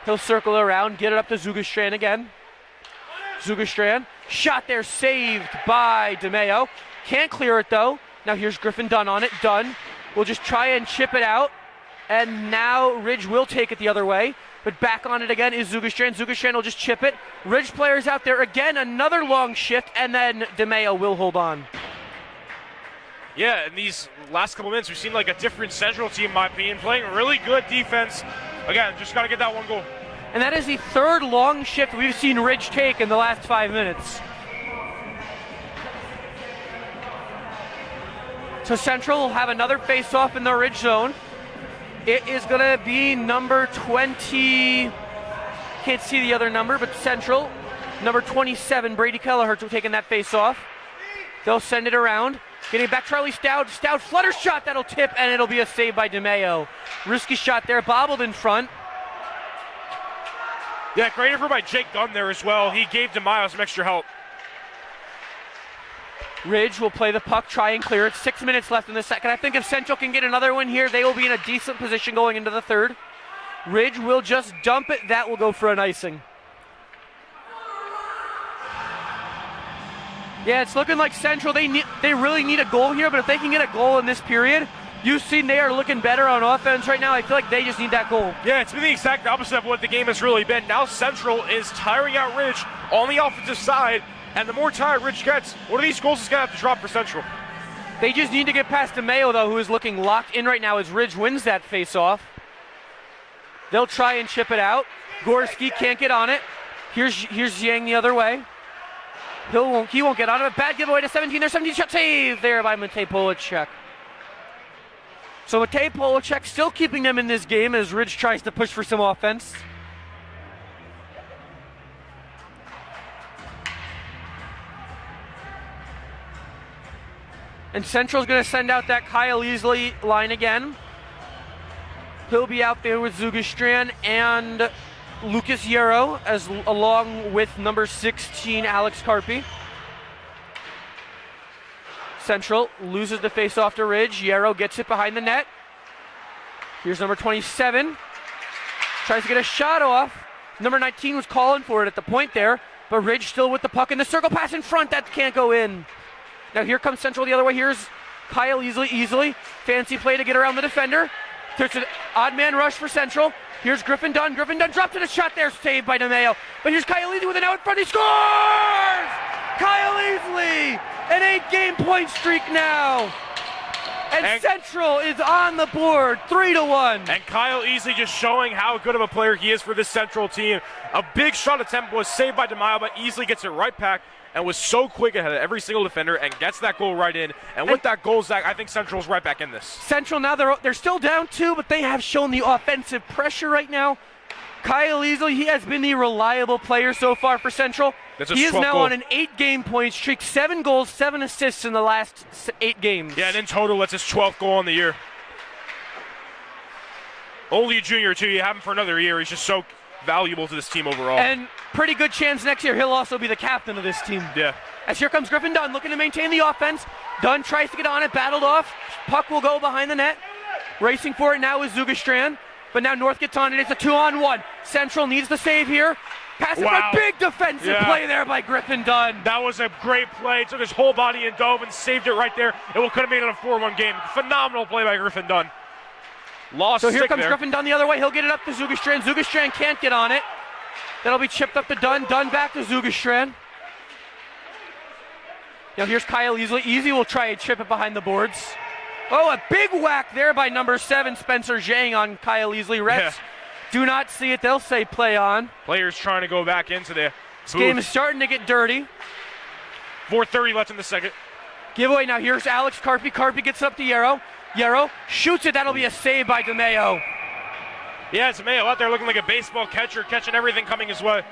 He'll circle around, get it up to Zugastrand again. Zugastrand, shot there, saved by DeMaio. Can't clear it though. Now here's Griffin Dunn on it. Dunn will just try and chip it out. And now Ridge will take it the other way. But back on it again is Zugastrand. Zugastrand will just chip it. Ridge players out there again, another long shift, and then DeMaio will hold on. Yeah, in these last couple minutes, we've seen like a different Central team, in my opinion, playing really good defense. Again, just got to get that one goal. And that is the third long shift we've seen Ridge take in the last 5 minutes. So Central will have another face-off in the Ridge zone. It is going to be number 20, can't see the other number, but Central, number 27, Brady Kelleher taking that face-off. They'll send it around. Getting it back, Charlie Stout. Stout flutter shot, that'll tip, and it'll be a save by DeMaio. Risky shot there, bobbled in front. Yeah, great effort by Jake Dunn there as well. He gave DeMaio some extra help. Ridge will play the puck, try and clear it. 6 minutes left in the second. I think if Central can get another one here, they will be in a decent position going into the third. Ridge will just dump it. That will go for an icing. Yeah, it's looking like Central, they really need a goal here, but if they can get a goal in this period, you've seen they are looking better on offense right now. I feel like they just need that goal. Yeah, it's been the exact opposite of what the game has really been. Now Central is tiring out Ridge on the offensive side, and the more tired Ridge gets, one of these goals is going to have to drop for Central. They just need to get past DeMaio, though, who is looking locked in right now as Ridge wins that face-off. They'll try and chip it out. Gorski can't get on it. Here's Yang the other way. He won't get on it. Bad giveaway to 17. There's 17 shot save there by Matej Polacek. So Matej Polacek still keeping them in this game as Ridge tries to push for some offense. And Central's going to send out that Kyle Easley line again. He'll be out there with Zugastrand and Lucas Yarrow, along with number 16, Alex Carpi. Central loses the face-off to Ridge. Yarrow gets it behind the net. Here's number 27. Tries to get a shot off. Number 19 was calling for it at the point there, but Ridge still with the puck in the circle pass in front. That can't go in. Now here comes Central the other way. Here's Kyle easily. Fancy play to get around the defender. There's an odd man rush for Central. Here's Griffin Dunn. Griffin Dunn dropped in a shot there, saved by DeMeo. But here's Kyle Easley with an out in front. He scores! Kyle Easley, an 8-game point streak now. And Central is on the board, 3-1. And Kyle Easley just showing how good of a player he is for this Central team. A big shot attempt was saved by DeMeo, but Easley gets it right back and was so quick ahead of every single defender and gets that goal right in. And with that goal, Zach, I think Central's right back in this. Central now, they're still down 2, but they have shown the offensive pressure right now. Kyle Easley, he has been the reliable player so far for Central. He is now on an 8-game point streak, 7 goals, 7 assists in the last 8 games. Yeah, and in total, that's his 12th goal on the year. Only a junior, too. You have him for another year. He's just so valuable to this team overall. And pretty good chance next year he'll also be the captain of this team. Yeah. As here comes Griffin Dunn, looking to maintain the offense. Dunn tries to get on it, battled off. Puck will go behind the net. Racing for it now is Zugastrand. But now North gets on it. It's a 2-on-1. Central needs the save here. Pass it by, big defensive play there by Griffin Dunn. That was a great play. Took his whole body and dove and saved it right there. It could have made it a 4-1 game. Phenomenal play by Griffin Dunn. So here comes Griffin Dunn the other way. He'll get it up to Zugastrand. Zugastrand can't get on it. That'll be chipped up to Dunn. Dunn back to Zugastrand. Now here's Kyle Easley. Easy will try and chip it behind the boards. Oh, a big whack there by number 7, Spencer Zhang on Kyle Easley. Refs do not see it. They'll say play on. Players trying to go back into the This game is starting to get dirty. 4:30 left in the second. Giveaway now. Here's Alex Carpy. Carpy gets up to Yarrow. Yarrow shoots it. That'll be a save by DeMeo. Yeah, DeMeo out there looking like a baseball catcher, catching everything coming his way.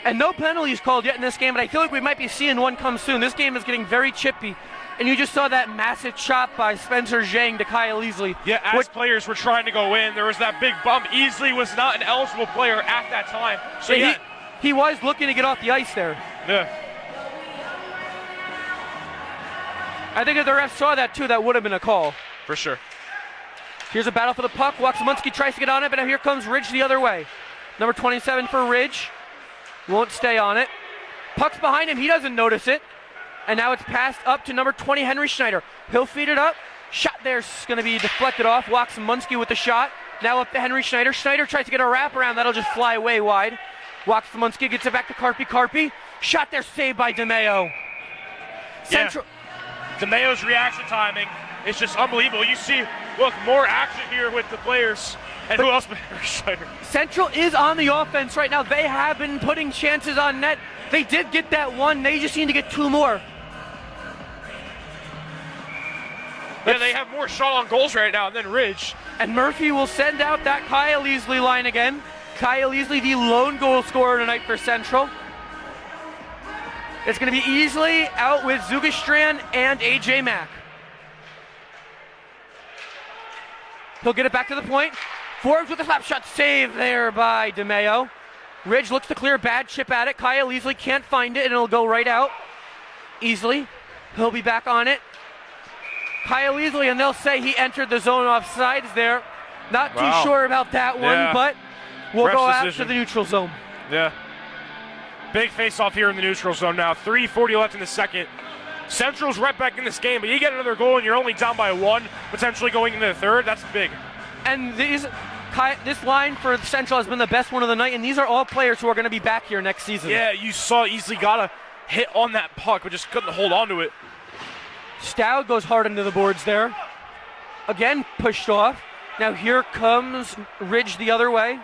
And no penalties called yet in this game, but I feel like we might be seeing one come soon. This game is getting very chippy. And you just saw that massive chop by Spencer Zhang to Kyle Easley. Yeah, as players were trying to go in, there was that big bump. Easley was not an eligible player at that time. So yeah, he was looking to get off the ice there. Yeah. I think if the ref saw that too, that would have been a call. For sure. Here's a battle for the puck. Waksamunski tries to get on it, but now here comes Ridge the other way. Number 27 for Ridge. Won't stay on it. Puck's behind him. He doesn't notice it. And now it's passed up to number 20, Henry Schneider. He'll feed it up. Shot there's going to be deflected off. Waksamunski with the shot. Now up to Henry Schneider. Schneider tries to get a wraparound. That'll just fly away wide. Waksamunski gets it back to Carpy. Carpy. Shot there, saved by DeMeo. Central. DeMeo's reaction timing is just unbelievable. You see, look, more action here with the players. And who else but Henry Schneider? Central is on the offense right now. They have been putting chances on net. They did get that one. They just need to get 2 more. Yeah, they have more shot on goals right now than Ridge. And Murphy will send out that Kyle Easley line again. Kyle Easley, the lone goal scorer tonight for Central. It's going to be Easley out with Zugastrand and AJ Mack. He'll get it back to the point. Forbes with a slap shot, save there by DeMeo. Ridge looks to clear, bad chip at it. Kyle Easley can't find it and it'll go right out. Easley, he'll be back on it. Kyle Easley, and they'll say he entered the zone offsides there. Not too sure about that one, but we'll go out to the neutral zone. Yeah. Big face-off here in the neutral zone now. 3:40 left in the second. Central's right back in this game, but you get another goal and you're only down by 1, potentially going into the third. That's big. And this line for Central has been the best one of the night, and these are all players who are going to be back here next season. Yeah, you saw Easley got a hit on that puck, but just couldn't hold on to it. Stout goes hard into the boards there. Again, pushed off. Now here comes Ridge the other way.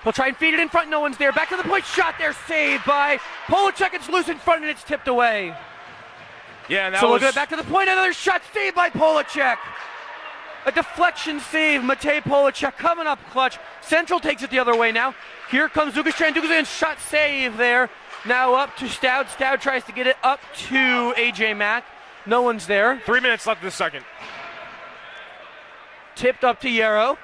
He'll try and feed it in front. No one's there. Back to the point. Shot there. Saved by Polachek. It's loose in front and it's tipped away. Yeah, and that so we'll go back to the point. Another shot saved by Polachek. A deflection save. Matej Polachek coming up clutch. Central takes it the other way now. Here comes Zugastrand. Zugastrand shot save there. Now up to Stout. Stout tries to get it up to AJ Mack. No one's there. 3 minutes left in the second. Tipped up to Yarrow.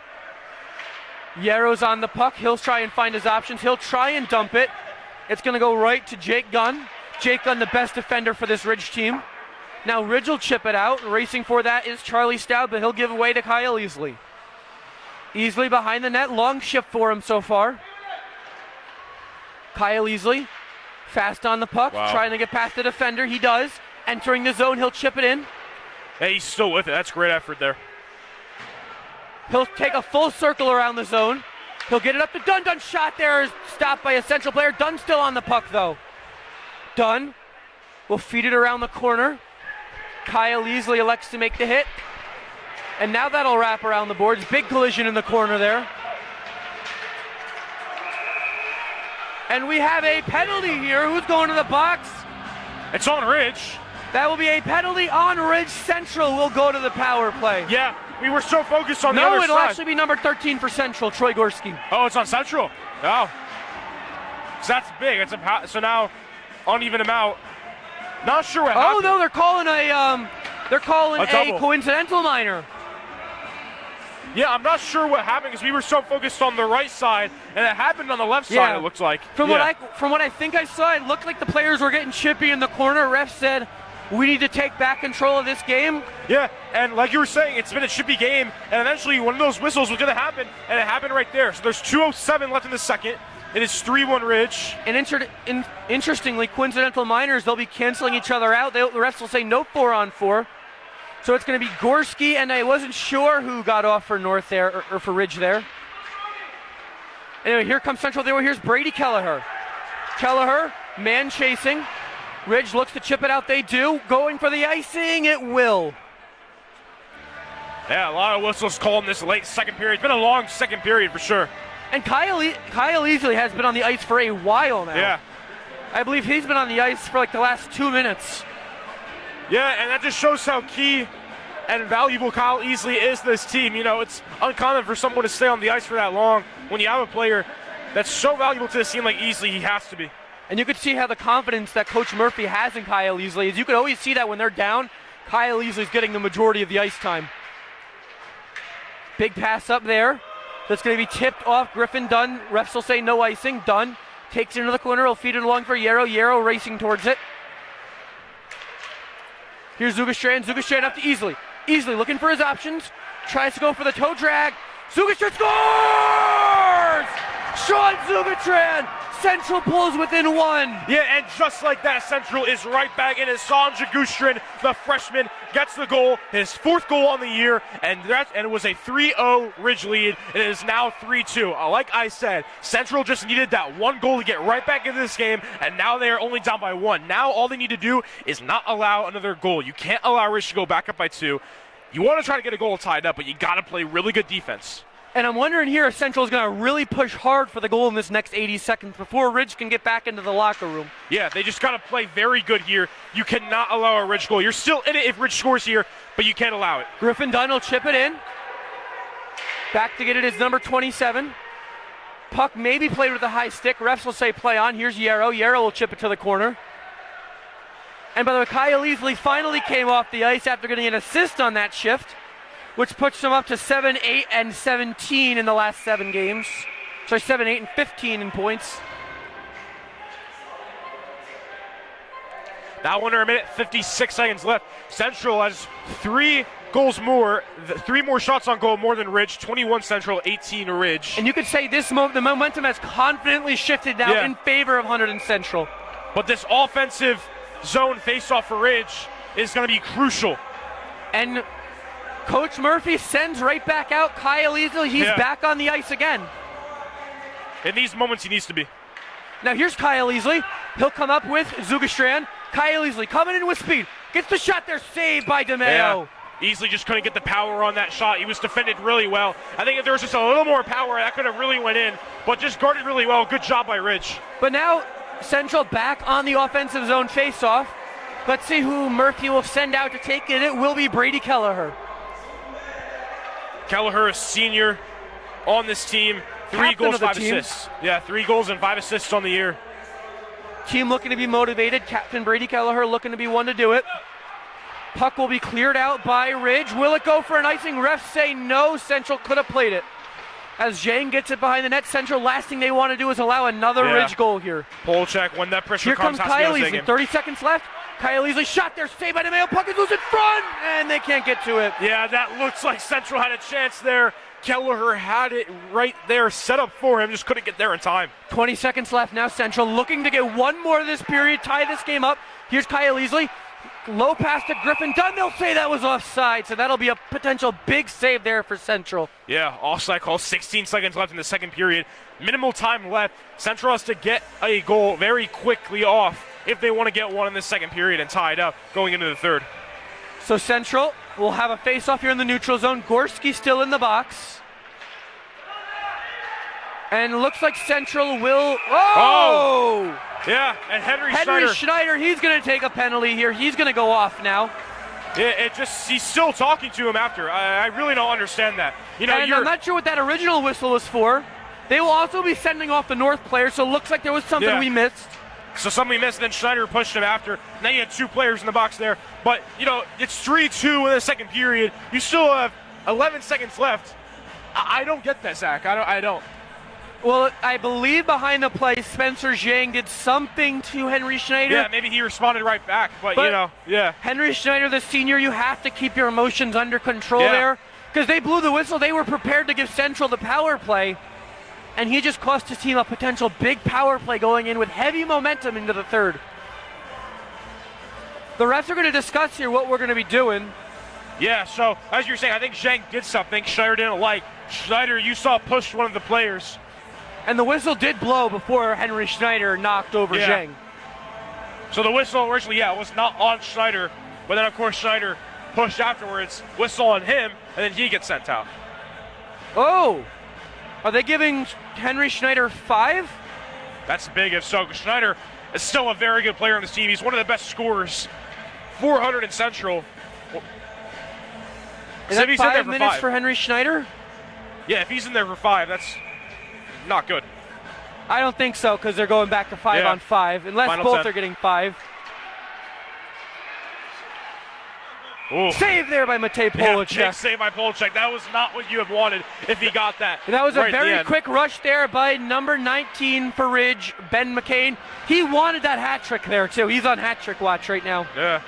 Yarrow's on the puck. He'll try and find his options. He'll try and dump it. It's going to go right to Jake Gunn. Jake Gunn, the best defender for this Ridge team. Now Ridge will chip it out. Racing for that is Charlie Stout, but he'll give away to Kyle Easley. Easley behind the net. Long shift for him so far. Kyle Easley, fast on the puck, trying to get past the defender. He does. Entering the zone, he'll chip it in. Hey, he's still with it. That's great effort there. He'll take a full circle around the zone. He'll get it up to Dunn. Dunn shot there is stopped by a Central player. Dunn still on the puck though. Dunn will feed it around the corner. Kyle Easley elects to make the hit. And now that'll wrap around the boards. Big collision in the corner there. And we have a penalty here. Who's going to the box? It's on Ridge. That will be a penalty on Ridge. Central will go to the power play. Yeah, we were so focused on the other side. No, it'll actually be number 13 for Central, Troy Gorski. Oh, it's on Central. Oh. So that's big. So now, uneven amount. Not sure what happened. Oh, no, they're calling a coincidental minor. Yeah, I'm not sure what happened because we were so focused on the right side, and it happened on the left side, it looks like. From what I think I saw, it looked like the players were getting chippy in the corner. Ref said, we need to take back control of this game. Yeah, and like you were saying, it's been a chippy game, and eventually one of those whistles was going to happen, and it happened right there. So there's 2:07 left in the second. It is 3-1 Ridge. And interestingly, coincidental minors, they'll be canceling each other out. The refs will say no 4-on-4. So it's going to be Gorski, and I wasn't sure who got off for North there, or for Ridge there. Anyway, here comes Central. Here's Brady Kelleher. Kelleher, man chasing. Ridge looks to chip it out. They do. Going for the icing. It will. Yeah, a lot of whistles called in this late second period. It's been a long second period for sure. And Kyle Easley has been on the ice for a while now. Yeah. I believe he's been on the ice for like the last 2 minutes. Yeah, and that just shows how key and valuable Kyle Easley is to this team. You know, it's uncommon for someone to stay on the ice for that long. When you have a player that's so valuable to this team like Easley, he has to be. And you could see how the confidence that Coach Murphy has in Kyle Easley is. You could always see that when they're down, Kyle Easley's getting the majority of the ice time. Big pass up there. That's going to be tipped off Griffin Dunn. Refs will say no icing. Dunn takes it into the corner. He'll feed it along for Yarrow. Yarrow racing towards it. Here's Zugastrand. Zugastrand up to Easley. Easley looking for his options. Tries to go for the toe drag. Zugastrand scores! Sean Zugastrand. Central pulls within one. Yeah, and just like that, Central is right back in it. Sanjay Gustrin, the freshman, gets the goal, his fourth goal on the year, and it was a 3-0 Ridge lead. It is now 3-2. Like I said, Central just needed that one goal to get right back into this game, and now they are only down by one. Now all they need to do is not allow another goal. You can't allow Ridge to go back up by 2. You want to try to get a goal tied up, but you got to play really good defense. And I'm wondering here if Central is going to really push hard for the goal in this next 80 seconds before Ridge can get back into the locker room. Yeah, they just got to play very good here. You cannot allow a Ridge goal. You're still in it if Ridge scores here, but you can't allow it. Griffin Dunn will chip it in. Back to get it is number 27. Puck may be played with a high stick. Refs will say play on. Here's Yarrow. Yarrow will chip it to the corner. And by the way, Kyle Easley finally came off the ice after getting an assist on that shift, which puts them up to 7, 8, and 17 in the last 7 games. Sorry, 7, 8, and 15 in points. Now under a minute, 56 seconds left. Central has 3 goals more, 3 more shots on goal more than Ridge. 21 Central, 18 Ridge. And you could say the momentum has confidently shifted now in favor of Hunterdon Central. But this offensive zone face-off for Ridge is going to be crucial. And Coach Murphy sends right back out Kyle Easley. He's back on the ice again. In these moments, he needs to be. Now here's Kyle Easley. He'll come up with Zugastrand. Kyle Easley coming in with speed. Gets the shot there, saved by DeMeo. Yeah. Easley just couldn't get the power on that shot. He was defended really well. I think if there was just a little more power, that could have really went in. But just guarded really well. Good job by Ridge. But now Central back on the offensive zone faceoff. Let's see who Murphy will send out to take it. It will be Brady Kelleher. Kelleher, a senior on this team. 3 goals, 5 assists. Yeah, 3 goals and 5 assists on the year. Team looking to be motivated. Captain Brady Kelleher looking to be one to do it. Puck will be cleared out by Ridge. Will it go for an icing? Refs say no. Central could have played it. As Jane gets it behind the net, Central, last thing they want to do is allow another Ridge goal here. Pull check when that pressure here comes Kyle Easley. 30 seconds left. Kyle Easley shot there, saved by DeMeo. Puck is loose in front, and they can't get to it. Yeah, that looks like Central had a chance there. Kelleher had it right there, set up for him, just couldn't get there in time. 20 seconds left now. Central looking to get one more this period, tie this game up. Here's Kyle Easley. Low pass to Griffin Dunn. They'll say that was offside, so that'll be a potential big save there for Central. Yeah, offside call. 16 seconds left in the second period. Minimal time left. Central has to get a goal very quickly off if they want to get one in the second period and tie it up going into the third. So Central will have a face-off here in the neutral zone. Gorski still in the box. And it looks like Central will... Oh! Yeah, and Henry Schneider, he's going to take a penalty here. He's going to go off now. He's still talking to him after. I really don't understand that. And I'm not sure what that original whistle was for. They will also be sending off the North player, so it looks like there was something we missed. So something missed, and then Schneider pushed him after. Now you had two players in the box there. But, it's 3-2 in the second period. You still have 11 seconds left. I don't get that, Zach. I don't. Well, I believe behind the play, Spencer Zhang did something to Henry Schneider. Yeah, maybe he responded right back, but Henry Schneider, the senior, you have to keep your emotions under control there. Because they blew the whistle. They were prepared to give Central the power play. And he just cost his team a potential big power play going in with heavy momentum into the third. The refs are going to discuss here what we're going to be doing. Yeah, so as you're saying, I think Zhang did something Schneider didn't like. Schneider, you saw pushed one of the players. And the whistle did blow before Henry Schneider knocked over Zhang. So the whistle originally, was not on Schneider, but then of course Schneider pushed afterwards, whistle on him, and then he gets sent out. Oh! Are they giving Henry Schneider 5? That's big if so, because Schneider is still a very good player on this team. He's one of the best scorers. 400 in Central. Is that 5 minutes for Henry Schneider? Yeah, if he's in there for 5, that's not good. I don't think so, because they're going back to 5 on 5, unless Final both 10. are getting 5. Ooh. Save there by Matej Polacek. Big save by Polacek. That was not what you have wanted if he got that. That was a very quick rush there by number 19 for Ridge, Ben McCain. He wanted that hat trick there, too. He's on hat trick watch right now. Yeah.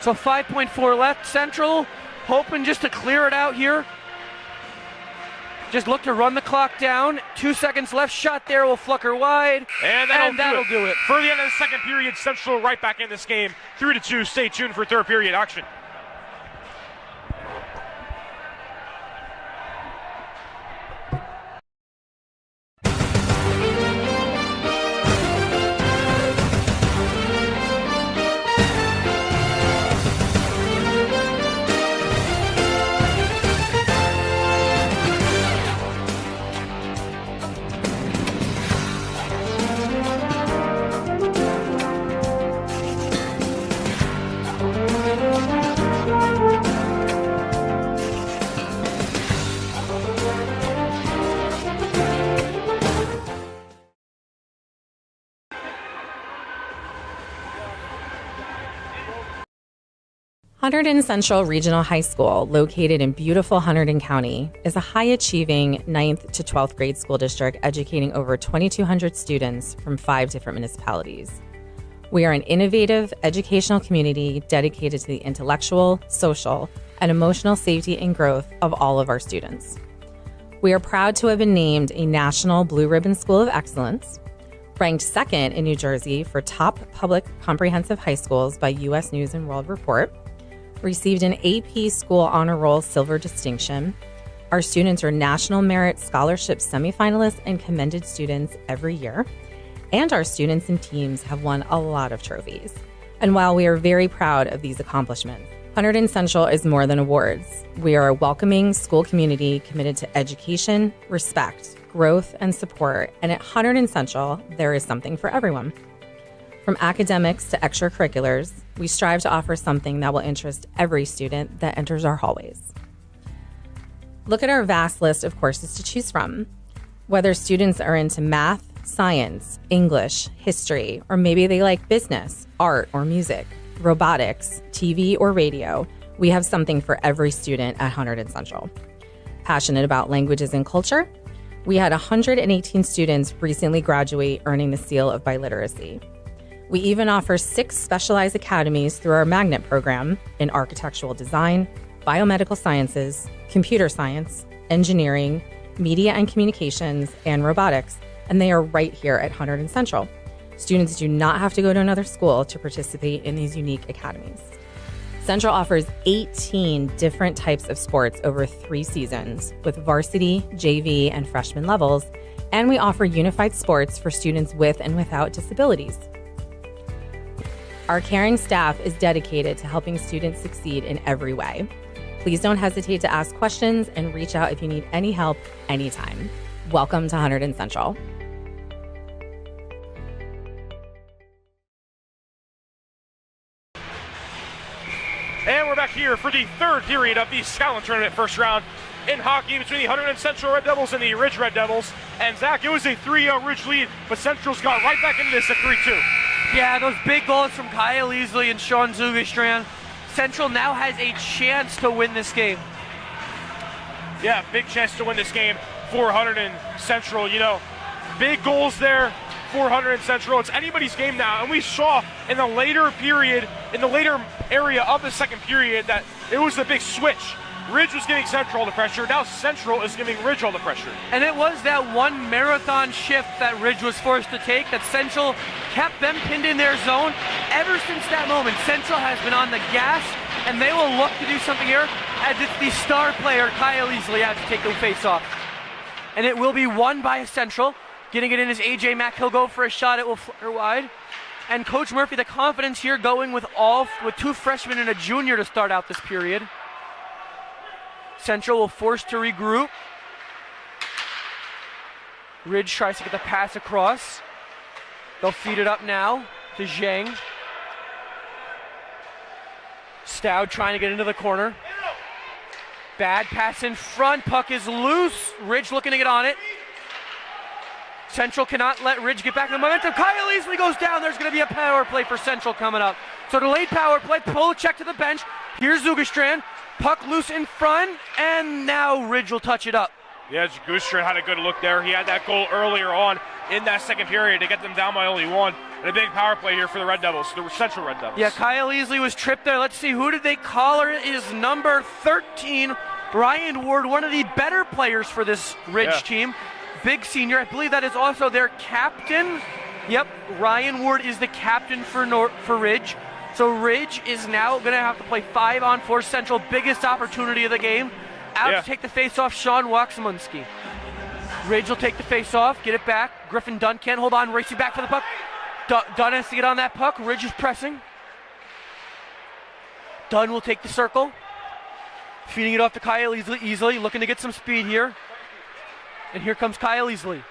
So 5.4 left. Central hoping just to clear it out here. Just look to run the clock down. 2 seconds left. Shot there will flucker wide. And that'll do it. For the end of the second period, Central right back in this game. 3-2. Stay tuned for third period action. Hunterdon Central Regional High School, located in beautiful Hunterdon County, is a high-achieving 9th to 12th grade school district educating over 2,200 students from 5 different municipalities. We are an innovative educational community dedicated to the intellectual, social, and emotional safety and growth of all of our students. We are proud to have been named a National Blue Ribbon School of Excellence, ranked second in New Jersey for top public comprehensive high schools by U.S. News & World Report, received an AP School Honor Roll Silver Distinction. Our students are National Merit Scholarship semifinalists and commended students every year. And our students and teams have won a lot of trophies. And while we are very proud of these accomplishments, Hunterdon Central is more than awards. We are a welcoming school community committed to education, respect, growth, and support. And at Hunterdon Central, there is something for everyone. From academics to extracurriculars, we strive to offer something that will interest every student that enters our hallways. Look at our vast list of courses to choose from. Whether students are into math, science, English, history, or maybe they like business, art, or music, robotics, TV, or radio, we have something for every student at Hunterdon Central. Passionate about languages and culture? We had 118 students recently graduate earning the seal of biliteracy. We even offer 6 specialized academies through our magnet program in architectural design, biomedical sciences, computer science, engineering, media and communications, and robotics, and they are right here at Hunterdon Central. Students do not have to go to another school to participate in these unique academies. Central offers 18 different types of sports over 3 seasons with varsity, JV, and freshman levels, and we offer unified sports for students with and without disabilities. Our caring staff is dedicated to helping students succeed in every way. Please don't hesitate to ask questions and reach out if you need any help anytime. Welcome to Hunterdon Central. And we're back here for the third period of the Skyline Tournament first round in hockey between the Hunterdon Central Red Devils and the Ridge Red Devils. And Zach, it was a 3-0 Ridge lead, but Central's got right back into this at 3-2. Yeah, those big goals from Kyle Easley and Sean Zugerstrand. Central now has a chance to win this game. Yeah, big chance to win this game for Hunterdon Central. You know, big goals there for Hunterdon Central. It's anybody's game now, and we saw in the later period, in the later area of the second period, that it was a big switch. Ridge was giving Central the pressure. Now Central is giving Ridge all the pressure. And it was that one marathon shift that Ridge was forced to take that Central kept them pinned in their zone. Ever since that moment, Central has been on the gas, and they will look to do something here as it's the star player, Kyle Easley, out to take the face-off. And it will be won by Central. Getting it in is AJ Mack. He'll go for a shot. It will flare wide. And Coach Murphy, the confidence here going with 2 freshmen and a junior to start out this period. Central will force to regroup. Ridge tries to get the pass across. They'll feed it up now to Zhang. Stout trying to get into the corner. Bad pass in front. Puck is loose. Ridge looking to get on it. Central cannot let Ridge get back in the momentum. Kyle Easley goes down. There's going to be a power play for Central coming up. So delayed power play. Pull a check to the bench. Here's Zugerstrand. Puck loose in front, and now Ridge will touch it up. Yeah, Zugerstrand had a good look there. He had that goal earlier on in that second period to get them down by only 1. And a big power play here for the Red Devils, the Central Red Devils. Yeah, Kyle Easley was tripped there. Let's see, who did they call her? It is number 13, Ryan Ward, one of the better players for this Ridge team. Big senior. I believe that is also their captain. Yep, Ryan Ward is the captain for Ridge. So Ridge is now going to have to play 5-on-4 Central, biggest opportunity of the game. Out to take the face-off, Sean Waksimunski. Ridge will take the face-off, get it back. Griffin Dunn can't hold on, racing back to the puck. Dunn has to get on that puck. Ridge is pressing. Dunn will take the circle. Feeding it off to Kyle Easley, looking to get some speed here. And here comes Kyle Easley.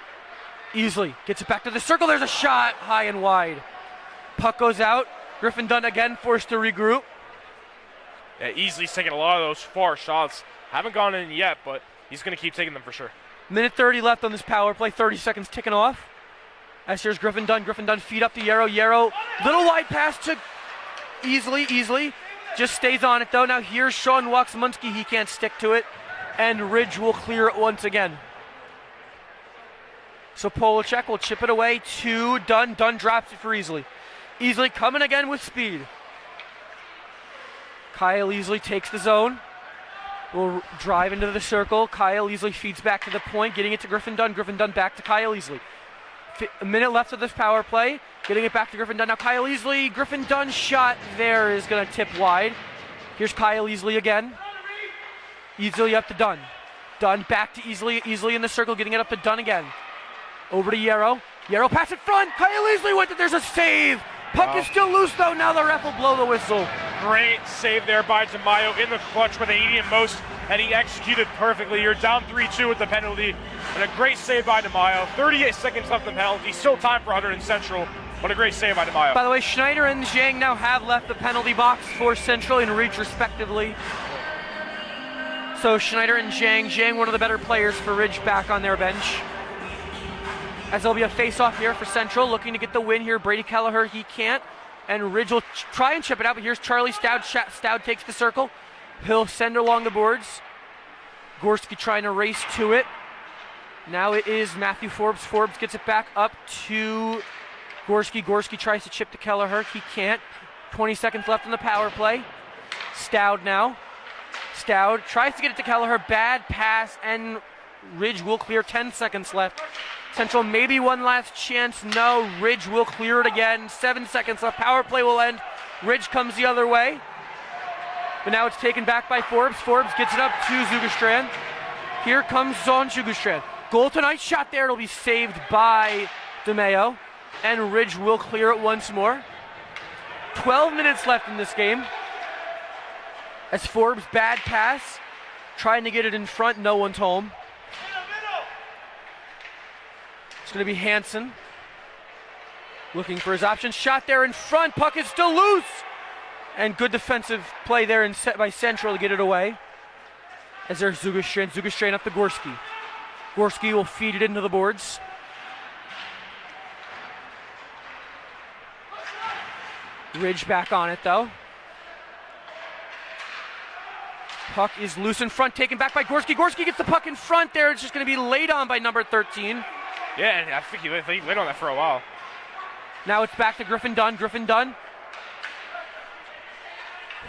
Easley gets it back to the circle. There's a shot, high and wide. Puck goes out. Griffin Dunn again forced to regroup. Yeah, Easley's taking a lot of those far shots. Haven't gone in yet, but he's going to keep taking them for sure. Minute 30 left on this power play. 30 seconds ticking off. As here's Griffin Dunn. Griffin Dunn feed up to Yarrow. Yarrow, little wide pass to Easley. Just stays on it though. Now here's Sean Waksimunski. He can't stick to it. And Ridge will clear it once again. So Polachek will chip it away to Dunn. Dunn drops it for Easley. Easley coming again with speed. Kyle Easley takes the zone. Will drive into the circle. Kyle Easley feeds back to the point, getting it to Griffin Dunn. Griffin Dunn back to Kyle Easley. A minute left of this power play. Getting it back to Griffin Dunn. Now Kyle Easley. Griffin Dunn's shot there is going to tip wide. Here's Kyle Easley again. Easley up to Dunn. Dunn back to Easley. Easley in the circle, getting it up to Dunn again. Over to Yarrow. Yarrow pass in front. Kyle Easley went it. There's a save. Puck is still loose though. Now the ref will blow the whistle. Great save there by DeMaio in the clutch where they needed him most, and he executed perfectly. You're down 3-2 with the penalty, and a great save by DeMaio. 38 seconds left in the penalty. Still time for Hunterdon Central. What a great save by DeMaio. By the way, Schneider and Zhang now have left the penalty box for Central and Ridge respectively. So Schneider and Zhang, one of the better players for Ridge, back on their bench. As there'll be a face-off here for Central, looking to get the win here. Brady Kelleher, he can't. And Ridge will try and chip it out, but here's Charlie Stout. Stout takes the circle. He'll send along the boards. Gorski trying to race to it. Now it is Matthew Forbes. Forbes gets it back up to Gorski. Gorski tries to chip to Kelleher. He can't. 20 seconds left in the power play. Stout now. Stout tries to get it to Kelleher. Bad pass, and Ridge will clear, 10 seconds left. Central maybe one last chance. No, Ridge will clear it again. 7 seconds left. Power play will end. Ridge comes the other way. But now it's taken back by Forbes. Forbes gets it up to Zugerstrand. Here comes Zon Zugerstrand. Goal tonight, shot there. It'll be saved by DeMeo. And Ridge will clear it once more. 12 minutes left in this game. As Forbes, bad pass. Trying to get it in front, no one's home. It's going to be Hansen. Looking for his options. Shot there in front. Puck is still loose. And good defensive play there and set by Central to get it away. As there's Zugerstrand. Zugerstrand up to Gorski. Gorski will feed it into the boards. Ridge back on it though. Puck is loose in front, taken back by Gorski. Gorski gets the puck in front there. It's just going to be laid on by number 13. Yeah, I think he laid on that for a while. Now it's back to Griffin Dunn. Griffin Dunn.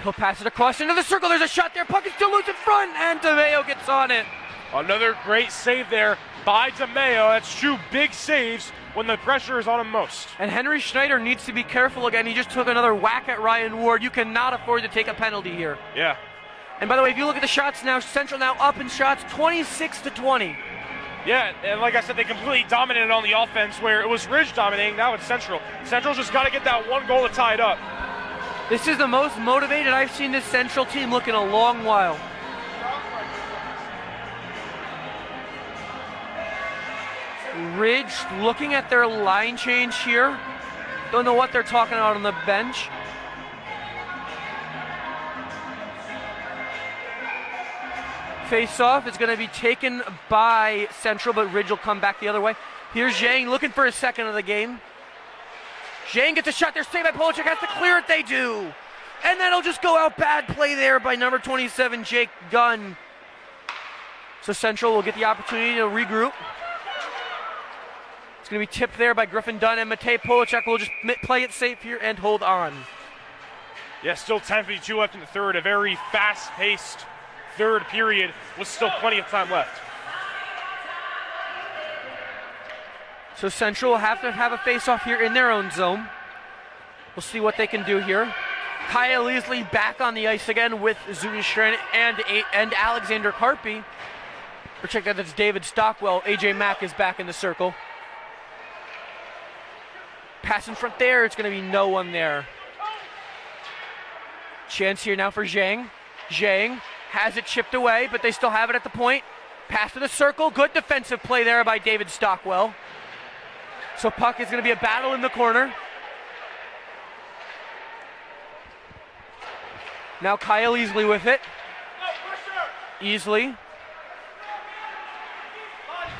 He'll pass it across into the circle. There's a shot there. Puck is still loose in front, and DeMeo gets on it. Another great save there by DeMeo. That's 2 big saves when the pressure is on him most. And Henry Schneider needs to be careful again. He just took another whack at Ryan Ward. You cannot afford to take a penalty here. Yeah. And by the way, if you look at the shots now, Central now up in shots 26-20. Yeah, and like I said, they completely dominated on the offense where it was Ridge dominating. Now it's Central. Central's just got to get that one goal to tie it up. This is the most motivated I've seen this Central team look in a long while. Ridge looking at their line change here. Don't know what they're talking about on the bench. Face-off is going to be taken by Central, but Ridge will come back the other way. Here's Zhang looking for his second of the game. Zhang gets a shot there, saved by Polachek, has to clear it, they do. And that'll just go out, bad play there by number 27, Jake Gunn. So Central will get the opportunity to regroup. It's going to be tipped there by Griffin Dunn, and Matej Polachek will just play it safe here and hold on. Yeah, still 10:52 left in the third, a very fast-paced third period with still plenty of time left. So Central will have to have a face-off here in their own zone. We'll see what they can do here. Kyle Leasley back on the ice again with Zugerstrand and Alexander Karpy. Or check that, that's David Stockwell. AJ Mack is back in the circle. Pass in front there, it's going to be no one there. Chance here now for Zhang. Zhang has it chipped away, but they still have it at the point. Pass to the circle. Good defensive play there by David Stockwell. So puck is going to be a battle in the corner. Now Kyle Easley with it. Easley.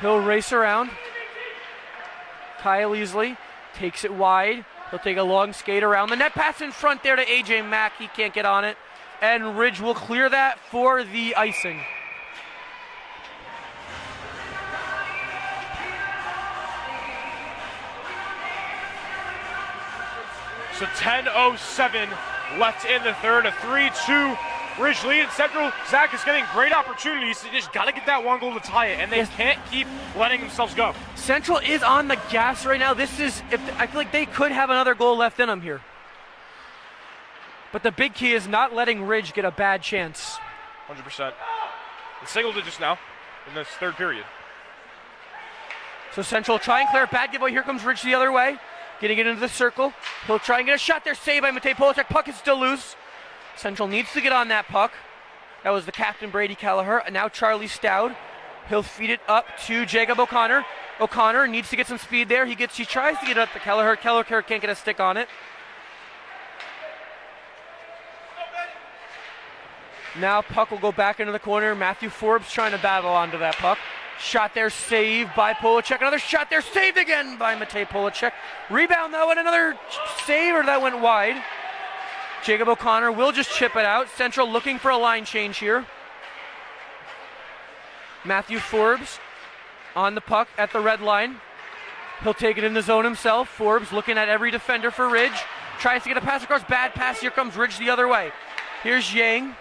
He'll race around. Kyle Easley takes it wide. He'll take a long skate around the net. Pass in front there to AJ Mack. He can't get on it. And Ridge will clear that for the icing. So 10:07 left in the third, a 3-2 Ridge lead. And Central, Zach, is getting great opportunities. They just got to get that one goal to tie it, and they can't keep letting themselves go. Central is on the gas right now. This is, I feel like they could have another goal left in them here. But the big key is not letting Ridge get a bad chance. 100%. It's single digits now in this third period. So Central try and clear. Bad giveaway. Here comes Ridge the other way. Getting it into the circle. He'll try and get a shot there. Saved by Matej Polachek. Puck is still loose. Central needs to get on that puck. That was the captain, Brady Kelleher. And now Charlie Stout. He'll feed it up to Jacob O'Connor. O'Connor needs to get some speed there. He tries to get it up to Kelleher. Kelleher can't get a stick on it. Now puck will go back into the corner. Matthew Forbes trying to battle onto that puck. Shot there, saved by Polachek. Another shot there, saved again by Matej Polachek. Rebound though, and another save, or that went wide. Jacob O'Connor will just chip it out. Central looking for a line change here. Matthew Forbes on the puck at the red line. He'll take it in the zone himself. Forbes looking at every defender for Ridge. Tries to get a pass across, bad pass. Here comes Ridge the other way. Here's Yang.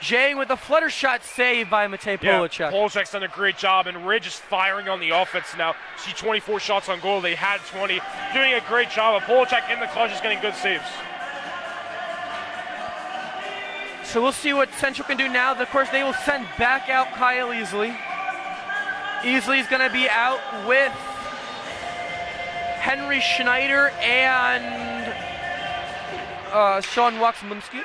Zhang with a flutter shot saved by Matej Polachek. Polachek's done a great job, and Ridge is firing on the offense now. See 24 shots on goal. They had 20. Doing a great job. Polachek in the clutch is getting good saves. So we'll see what Central can do now. Of course, they will send back out Kyle Easley. Easley's going to be out with Henry Schneider and Sean Waxmunski.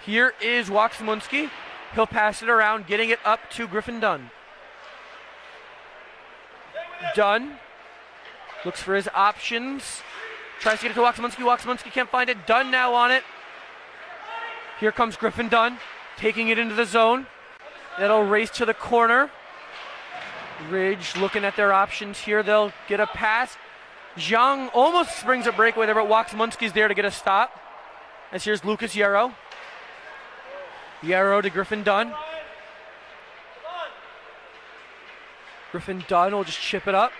Here is Waxmunski. He'll pass it around, getting it up to Griffin Dunn. Dunn looks for his options. Tries to get it to Waxmunski. Waxmunski can't find it. Dunn now on it. Here comes Griffin Dunn, taking it into the zone. That'll race to the corner. Ridge looking at their options here. They'll get a pass. Zhang almost brings a breakaway there, but Waxmunski's there to get a stop. As here's Lucas Yarrow. Yarrow to Griffin Dunn. Griffin Dunn will just chip it up.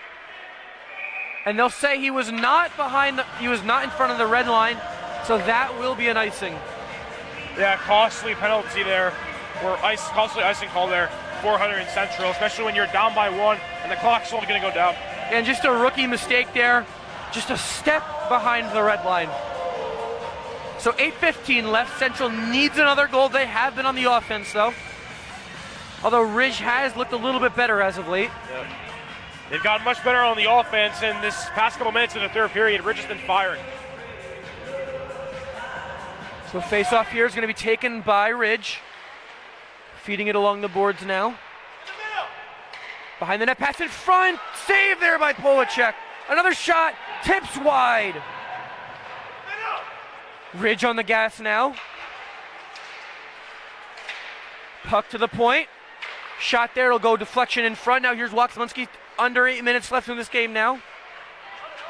And they'll say he was not in front of the red line, so that will be an icing. Yeah, costly penalty there, or costly icing call there for Hunterdon Central, especially when you're down by 1 and the clock's only going to go down. And just a rookie mistake there, just a step behind the red line. So 8:15 left. Central needs another goal. They have been on the offense, though. Although Ridge has looked a little bit better as of late. Yeah. They've gotten much better on the offense, and this past couple minutes in the third period, Ridge has been firing. So face-off here is going to be taken by Ridge. Feeding it along the boards now. Behind the net, pass in front. Save there by Polachek. Another shot. Tips wide. Ridge on the gas now. Puck to the point. Shot there. It'll go deflection in front. Now here's Waxmunski. Under 8 minutes left in this game now.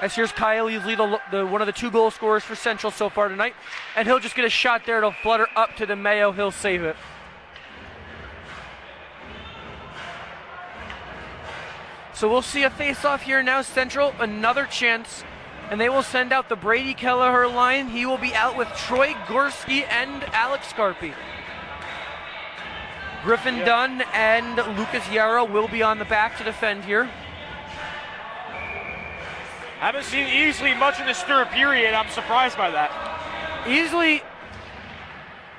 As here's Kyle Easley, the one of the 2 goal scorers for Central so far tonight. And he'll just get a shot there. It'll flutter up to the Mayo. He'll save it. So we'll see a face-off here now. Central, another chance. And they will send out the Brady Kelleher line. He will be out with Troy Gorski and Alex Scarpy. Griffin Dunn and Lucas Yarrow will be on the back to defend here. Haven't seen Easley much in this third period. I'm surprised by that. Easley,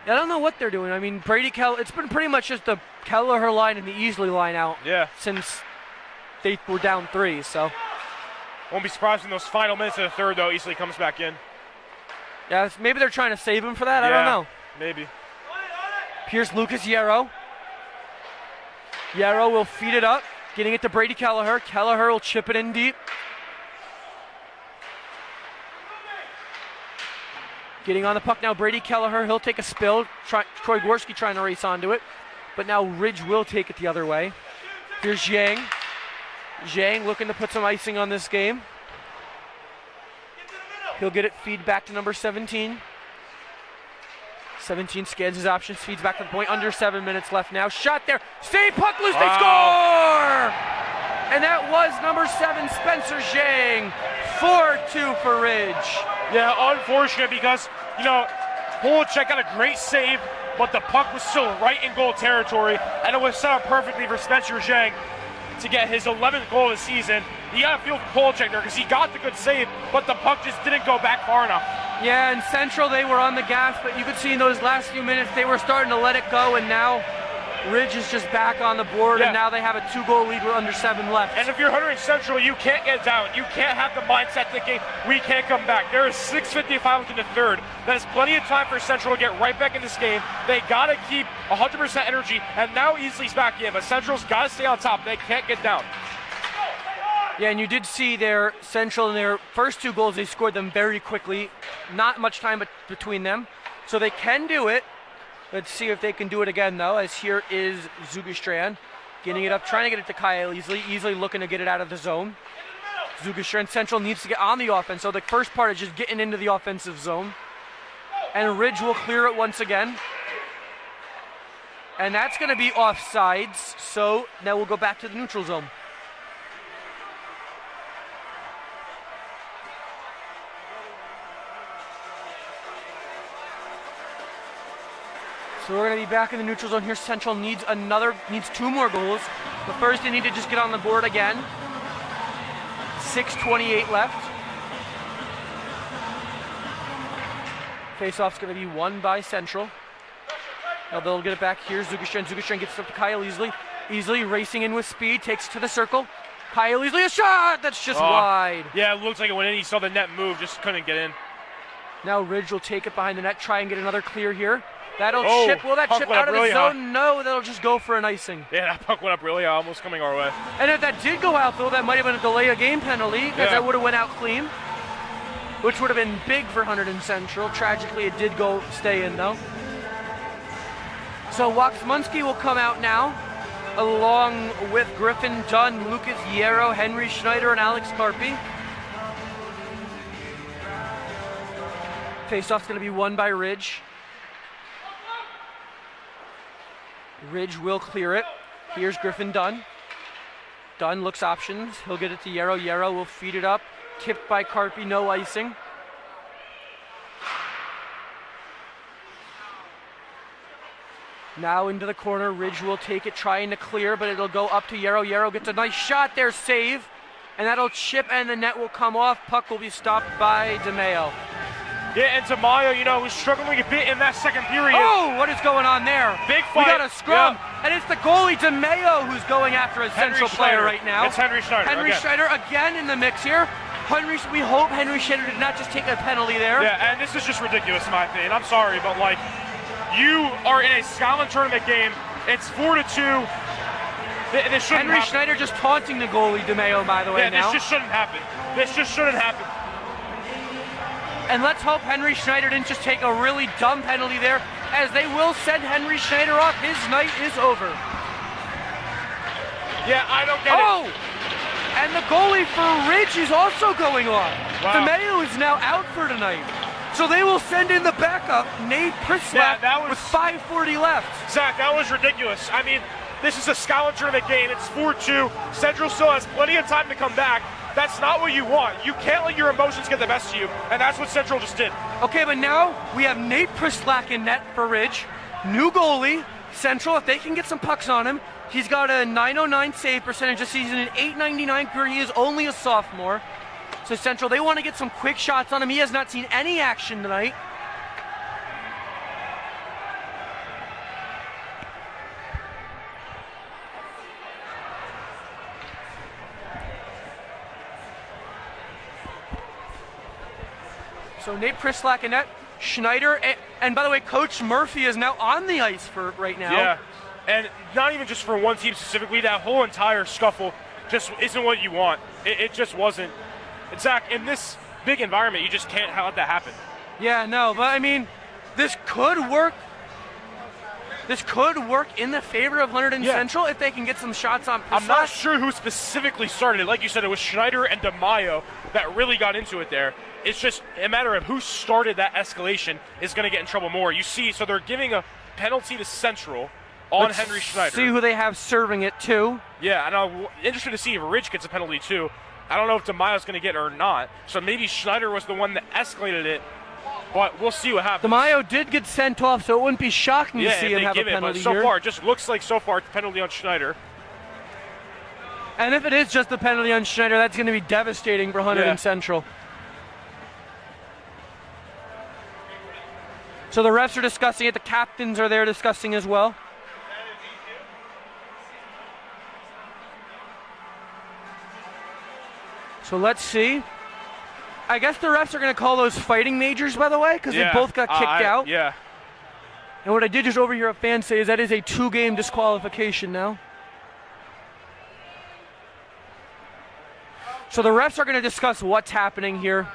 I don't know what they're doing. I mean, Brady Kelleher, it's been pretty much just the Kelleher line and the Easley line out since they were down 3, so. Won't be surprised in those final minutes of the third, though. Easley comes back in. Yeah, maybe they're trying to save him for that. I don't know. Maybe. Here's Lucas Yarrow. Yarrow will feed it up, getting it to Brady Kelleher. Kelleher will chip it in deep. Getting on the puck now, Brady Kelleher. He'll take a spill. Troy Gorski trying to race onto it. But now Ridge will take it the other way. Here's Zhang. Zhang looking to put some icing on this game. He'll get it feed back to number 17. 17 scans his options, feeds back to the point. Under 7 minutes left now. Shot there. Save, puck loose, they score! And that was number 7, Spencer Zhang. 4-2 for Ridge. Yeah, unfortunate because, Polachek got a great save, but the puck was still right in goal territory, and it was set up perfectly for Spencer Zhang to get his 11th goal of the season. You got to feel for Polachek there because he got the good save, but the puck just didn't go back far enough. Yeah, and Central, they were on the gas, but you could see in those last few minutes they were starting to let it go, and now Ridge is just back on the board, and now they have a 2-goal lead with under 7 left. And if you're Hunterdon Central, you can't get down. You can't have the mindset thinking, we can't come back. There is 6:55 within the third. That is plenty of time for Central to get right back in this game. They got to keep 100% energy, and now Easley's back in, but Central's got to stay on top. They can't get down. Yeah, and you did see their Central in their first 2 goals, they scored them very quickly. Not much time between them. So they can do it. Let's see if they can do it again, though, as here is Zugastran getting it up, trying to get it to Kyle Easley. Easley looking to get it out of the zone. Zugastran Central needs to get on the offense, so the first part is just getting into the offensive zone. And Ridge will clear it once again. And that's going to be offsides, so now we'll go back to the neutral zone. So we're going to be back in the neutral zone here. Central needs 2 more goals. But first they need to just get on the board again. 6:28 left. Face-off's going to be won by Central. Now they'll get it back here. Zugastren gets it up to Kyle Easley. Easley racing in with speed, takes it to the circle. Kyle Easley, a shot! That's just wide. Yeah, it looks like it went in. He saw the net move, just couldn't get in. Now Ridge will take it behind the net, try and get another clear here. That'll chip. Will that puck chip went out up of really the high. zone? No, that'll just go for an icing. Yeah, that puck went up really high, almost coming our way. And if that did go out, though, that might have been a delay of game penalty, because that would have went out clean, which would have been big for Hunterdon Central. Tragically, it did stay in, though. So Waxmunski will come out now, along with Griffin Dunn, Lucas Hierro, Henry Schneider, and Alex Carpi. Faceoff's going to be won by Ridge. Ridge will clear it. Here's Griffin Dunn. Dunn looks options. He'll get it to Hierro. Hierro will feed it up. Tipped by Carpi, no icing. Now into the corner. Ridge will take it, trying to clear, but it'll go up to Hierro. Hierro gets a nice shot there, save. And that'll chip, and the net will come off. Puck will be stopped by DeMayo. Yeah, and Tamayo, was struggling a bit in that second period. Oh, what is going on there? Big fight. We got a scrum, yeah. And it's the goalie DeMayo who's going after a Central player right now. It's Henry Schneider. Henry Schneider again in the mix here. We hope Henry Schneider did not just take a penalty there. Yeah, and this is just ridiculous in my opinion. I'm sorry, but you are in a Scotland tournament game. It's 4-2. This shouldn't Henry happen. Schneider just taunting the goalie DeMayo, by the way. Yeah, this just shouldn't happen. This just shouldn't happen. And let's hope Henry Schneider didn't just take a really dumb penalty there, as they will send Henry Schneider off. His night is over. Yeah, I don't get it. Oh! And the goalie for Ridge is also going off. Wow. DeMayo is now out for tonight. So they will send in the backup, Nate Prislak, with 5:40 left. Zach, that was ridiculous. I mean, this is a Scotland tournament game. It's 4-2. Central still has plenty of time to come back. That's not what you want. You can't let your emotions get the best of you, and that's what Central just did. Okay, but now we have Nate Prislak in net for Ridge. New goalie, Central, if they can get some pucks on him. He's got a .909 save percentage this season, an .899 career. He is only a sophomore. So Central, they want to get some quick shots on him. He has not seen any action tonight. So Nate Prislak in net. Schneider, and by the way, Coach Murphy is now on the ice for right now. Yeah, and not even just for one team specifically. That whole entire scuffle just isn't what you want. It just wasn't. And Zach, in this big environment, you just can't let that happen. Yeah, no, but I mean, this could work. This could work in the favor of Hunterdon Central if they can get some shots on Prislak. I'm not sure who specifically started it. Like you said, it was Schneider and DeMayo that really got into it there. It's just a matter of who started that escalation is going to get in trouble more. You see, so they're giving a penalty to Central on Henry Schneider. See who they have serving it too. Yeah, and I'm interested to see if Ridge gets a penalty too. I don't know if DeMayo's going to get it or not. So maybe Schneider was the one that escalated it, but we'll see what happens. DeMayo did get sent off, so it wouldn't be shocking to see him have a penalty but so here. far, it just looks like so far it's a penalty on Schneider. And if it is just a penalty on Schneider, that's going to be devastating for Hunterdon Central. So the refs are discussing it. The captains are there discussing as well. So let's see. I guess the refs are going to call those fighting majors, by the way, because they both got kicked out. Yeah. And what I did just overhear a fan say is that is a 2-game disqualification now. So the refs are going to discuss what's happening here.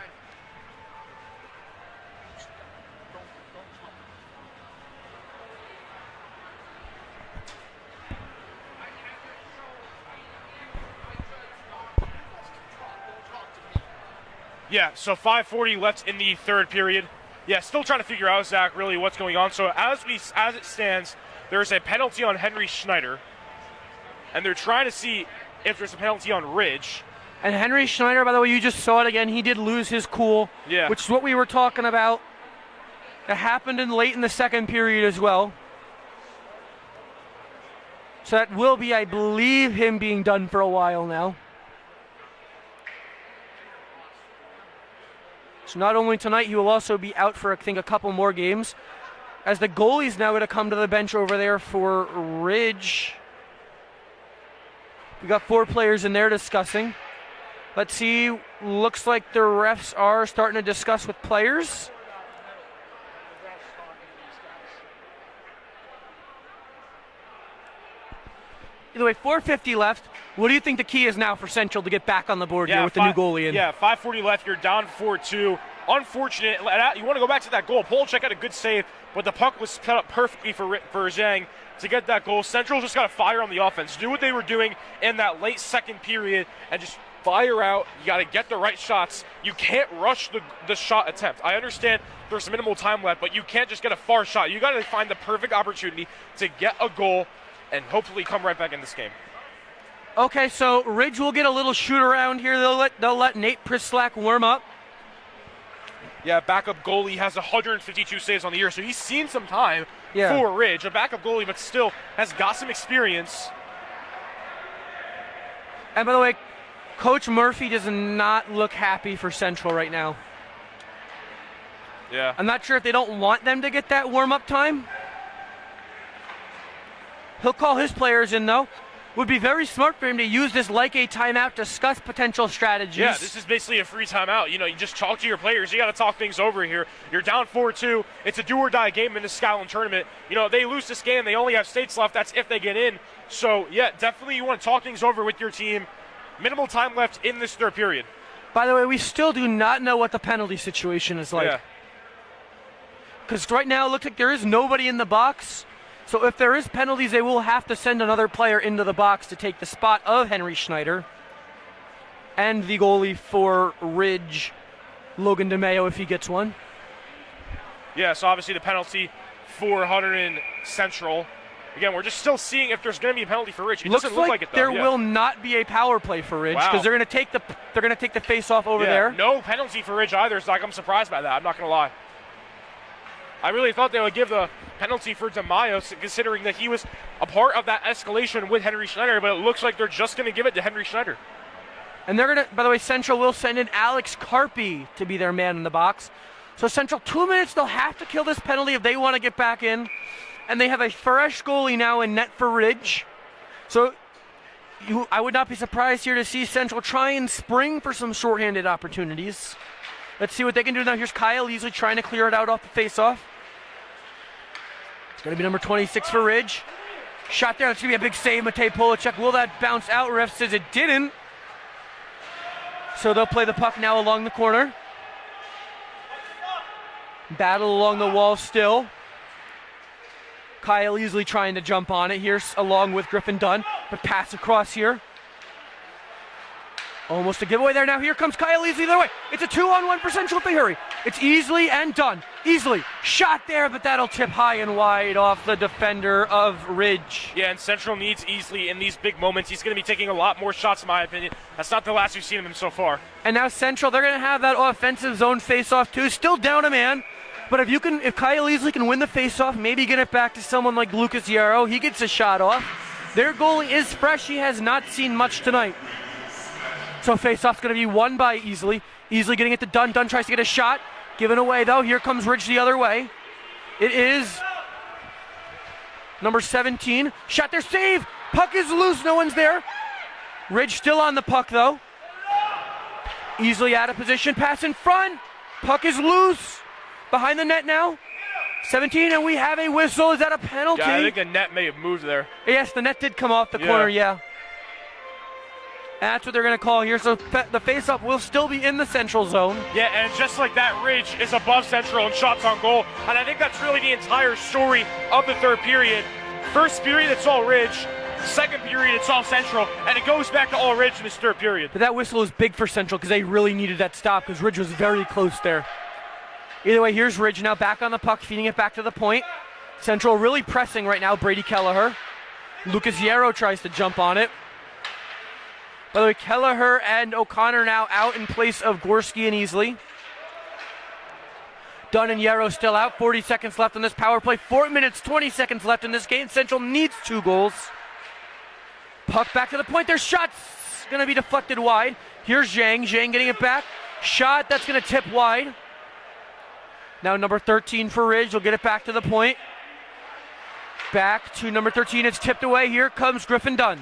Yeah, so 5:40 left in the third period. Yeah, still trying to figure out, Zach, really what's going on. So as it stands, there's a penalty on Henry Schneider, and they're trying to see if there's a penalty on Ridge. And Henry Schneider, by the way, you just saw it again. He did lose his cool, which is what we were talking about. It happened late in the second period as well. So that will be, I believe, him being done for a while now. So not only tonight, he will also be out for, I think, a couple more games. As the goalie's now going to come to the bench over there for Ridge. We got 4 players in there discussing. Let's see, looks like the refs are starting to discuss with players. Either way, 4:50 left. What do you think the key is now for Central to get back on the board here with the new goalie in? Yeah, 5:40 left. You're down 4-2. Unfortunate. You want to go back to that goal. Polachek had a good save, but the puck was set up perfectly for Zhang to get that goal. Central just got to fire on the offense. Do what they were doing in that late second period and just fire out. You got to get the right shots. You can't rush the shot attempt. I understand there's minimal time left, but you can't just get a far shot. You got to find the perfect opportunity to get a goal and hopefully come right back in this game. Okay, so Ridge will get a little shoot around here. They'll let Nate Prislak warm up. Yeah, backup goalie has 152 saves on the year, so he's seen some time for Ridge. A backup goalie, but still has got some experience. And by the way, Coach Murphy does not look happy for Central right now. Yeah. I'm not sure if they don't want them to get that warm-up time. He'll call his players in, though. Would be very smart for him to use this like a timeout, discuss potential strategies. Yeah, this is basically a free timeout. You know, you just talk to your players. You got to talk things over here. You're down 4-2. It's a do-or-die game in the Skyline tournament. You know, they lose this game. They only have states left. That's if they get in. So, yeah, definitely you want to talk things over with your team. Minimal time left in this third period. By the way, we still do not know what the penalty situation is like. Because right now it looks like there is nobody in the box. So if there is penalties, they will have to send another player into the box to take the spot of Henry Schneider. And the goalie for Ridge, Logan DeMeo, if he gets one. Yeah, so obviously the penalty for Hunterdon Central. Again, we're just still seeing if there's going to be a penalty for Ridge. It doesn't look like it, though. There will not be a power play for Ridge because they're going to take the face off over there. No penalty for Ridge either. So I'm surprised by that. I'm not going to lie. I really thought they would give the penalty for DeMaio, considering that he was a part of that escalation with Henry Schneider, but it looks like they're just going to give it to Henry Schneider. And they're going to, by the way, Central will send in Alex Carpy to be their man in the box. So Central, 2 minutes, they'll have to kill this penalty if they want to get back in. And they have a fresh goalie now in net for Ridge. So I would not be surprised here to see Central try and spring for some shorthanded opportunities. Let's see what they can do now. Here's Kyle Easley trying to clear it out off the face-off. It's going to be number 26 for Ridge. Shot there. It's going to be a big save. Matej Polachek. Will that bounce out? Ref says it didn't. So they'll play the puck now along the corner. Battle along the wall still. Kyle Easley trying to jump on it here along with Griffin Dunn. But pass across here. Almost a giveaway there. Now here comes Kyle Easley the other way. It's a 2-on-1 for Central if they hurry. It's Easley and Dunn. Easley shot there, but that'll tip high and wide off the defender of Ridge. Yeah, and Central needs Easley in these big moments. He's going to be taking a lot more shots, in my opinion. That's not the last we've seen of him so far. And now Central, they're going to have that offensive zone face-off too. Still down a man. But if Kyle Easley can win the face-off, maybe get it back to someone like Lucas Yarrow, he gets a shot off. Their goalie is fresh. He has not seen much tonight. So face-off's going to be won by Easley. Easley getting it to Dunn. Dunn tries to get a shot. Given away, though. Here comes Ridge the other way. It is number 17. Shot there, save. Puck is loose. No one's there. Ridge still on the puck, though. Easley out of position. Pass in front. Puck is loose. Behind the net now. 17, and we have a whistle. Is that a penalty? Yeah, I think the net may have moved there. Yes, the net did come off the corner, yeah. That's what they're going to call here. So the face-up will still be in the Central zone. Yeah, and just like that, Ridge is above Central in shots on goal. And I think that's really the entire story of the third period. First period, it's all Ridge. Second period, it's all Central. And it goes back to all Ridge in this third period. But that whistle is big for Central because they really needed that stop because Ridge was very close there. Either way, here's Ridge now back on the puck, feeding it back to the point. Central really pressing right now, Brady Kelleher. Lucas Yarrow tries to jump on it. By the way, Kelleher and O'Connor now out in place of Gorski and Easley. Dunn and Yarrow still out. 40 seconds left in this power play. 4 minutes, 20 seconds left in this game. Central needs 2 goals. Puck back to the point. Their shot's going to be deflected wide. Here's Zhang. Zhang getting it back. Shot that's going to tip wide. Now number 13 for Ridge. Will get it back to the point. Back to number 13. It's tipped away. Here comes Griffin Dunn.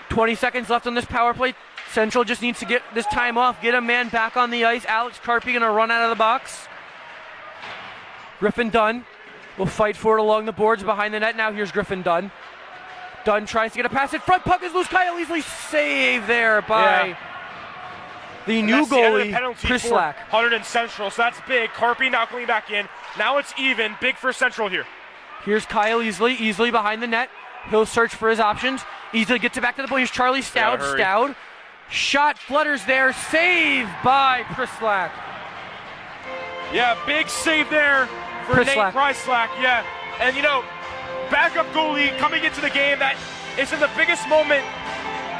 20 seconds left on this power play. Central just needs to get this time off. Get a man back on the ice. Alex Carpy going to run out of the box. Griffin Dunn will fight for it along the boards behind the net. Now here's Griffin Dunn. Dunn tries to get a pass in front. Puck is loose. Kyle Easley save there by the new goalie, Prislak. Hunterdon Central, so that's big. Carpy now coming back in. Now it's even. Big for Central here. Here's Kyle Easley. Easley behind the net. He'll search for his options. Easley gets it back to the point. Here's Charlie Stout. Stout. Shot flutters there. Save by Prislak. Yeah, big save there for Nate Prislak. Yeah, and backup goalie coming into the game that is in the biggest moment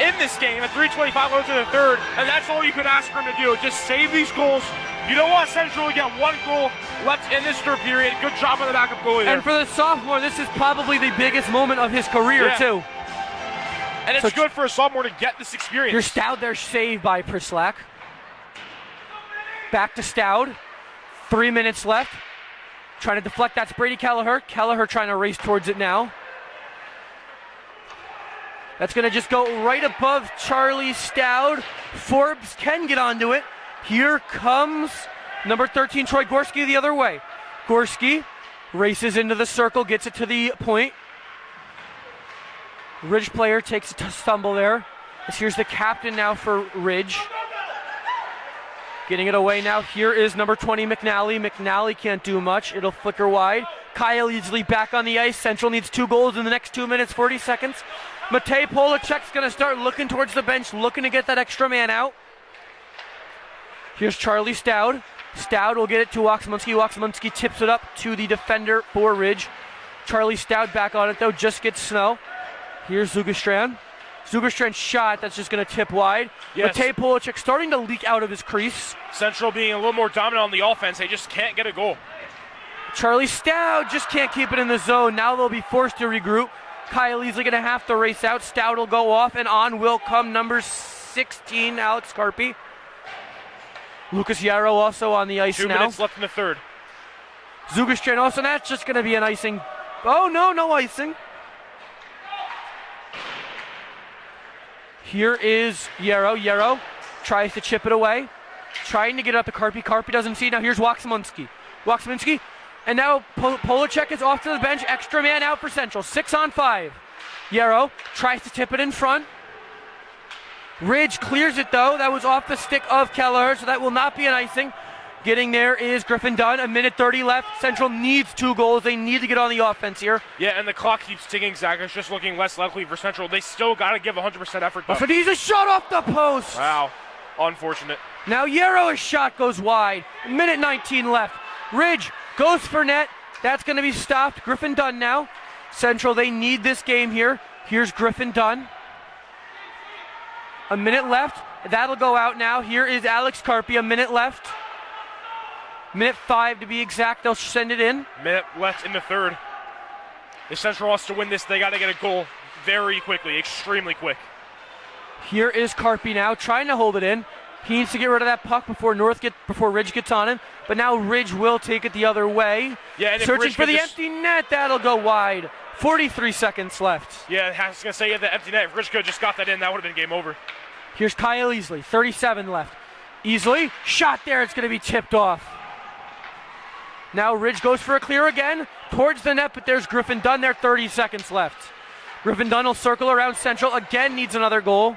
in this game at 3:25 left in the third, and that's all you could ask for him to do. Just save these goals. You don't want Central to get one goal left in this third period. Good job on the backup goalie there. And for the sophomore, this is probably the biggest moment of his career, too. And it's good for a sophomore to get this experience. Here's Stout there, saved by Prislak. Back to Stout. 3 minutes left. Trying to deflect, that's Brady Kelleher. Kelleher trying to race towards it now. That's going to just go right above Charlie Stout. Forbes can get onto it. Here comes number 13, Troy Gorski, the other way. Gorski races into the circle, gets it to the point. Ridge player takes a stumble there. Here's the captain now for Ridge. Getting it away now. Here is number 20, McNally. McNally can't do much. It'll flicker wide. Kyle Easley back on the ice. Central needs 2 goals in the next 2 minutes, 40 seconds. Matej Polachek's going to start looking towards the bench, looking to get that extra man out. Here's Charlie Stout. Stout will get it to Waksmunski. Waksmunski tips it up to the defender for Ridge. Charlie Stout back on it, though. Just gets snow. Here's Zugerstrand. Zugerstrand's shot, that's just going to tip wide. Yes. Matej Polachek starting to leak out of his crease. Central being a little more dominant on the offense. They just can't get a goal. Charlie Stout just can't keep it in the zone. Now they'll be forced to regroup. Kyle Easley going to have to race out. Stout will go off, and on will come number 16, Alex Carpy. Lucas Yarrow also on the ice now. 2 minutes left in the third. Zugerstrand also, and that's just going to be an icing. Oh, no icing. Here is Yarrow. Yarrow tries to chip it away. Trying to get it up to Carpy. Carpy doesn't see it. Now here's Waksmunski. Waksmunski. And now Polachek is off to the bench. Extra man out for Central. 6-on-5. Yarrow tries to tip it in front. Ridge clears it, though. That was off the stick of Kelleher, so that will not be an icing. Getting there is Griffin Dunn. 1:30 left. Central needs 2 goals. They need to get on the offense here. Yeah, and the clock keeps ticking, Zach. It's just looking less likely for Central. They still got to give 100% effort, though. So he's a shot off the post. Wow. Unfortunate. Now Yarrow's shot goes wide. 1:19 left. Ridge goes for net. That's going to be stopped. Griffin Dunn now. Central, they need this game here. Here's Griffin Dunn. 1 minute left. That'll go out now. Here is Alex Carpy. 1 minute left. 1:05 to be exact. They'll send it in. Minute left in the third. If Central wants to win this, they got to get a goal very quickly, extremely quick. Here is Carpy now, trying to hold it in. He needs to get rid of that puck before Ridge gets on him. But now Ridge will take it the other way. Yeah, and searching for the empty net. That'll go wide. 43 seconds left. Yeah, I was going to say, the empty net. If Ridge could have just got that in, that would have been game over. Here's Kyle Easley. 37 left. Easley, shot there. It's going to be tipped off. Now Ridge goes for a clear again. Towards the net, but there's Griffin Dunn there. 30 seconds left. Griffin Dunn will circle around Central. Again, needs another goal.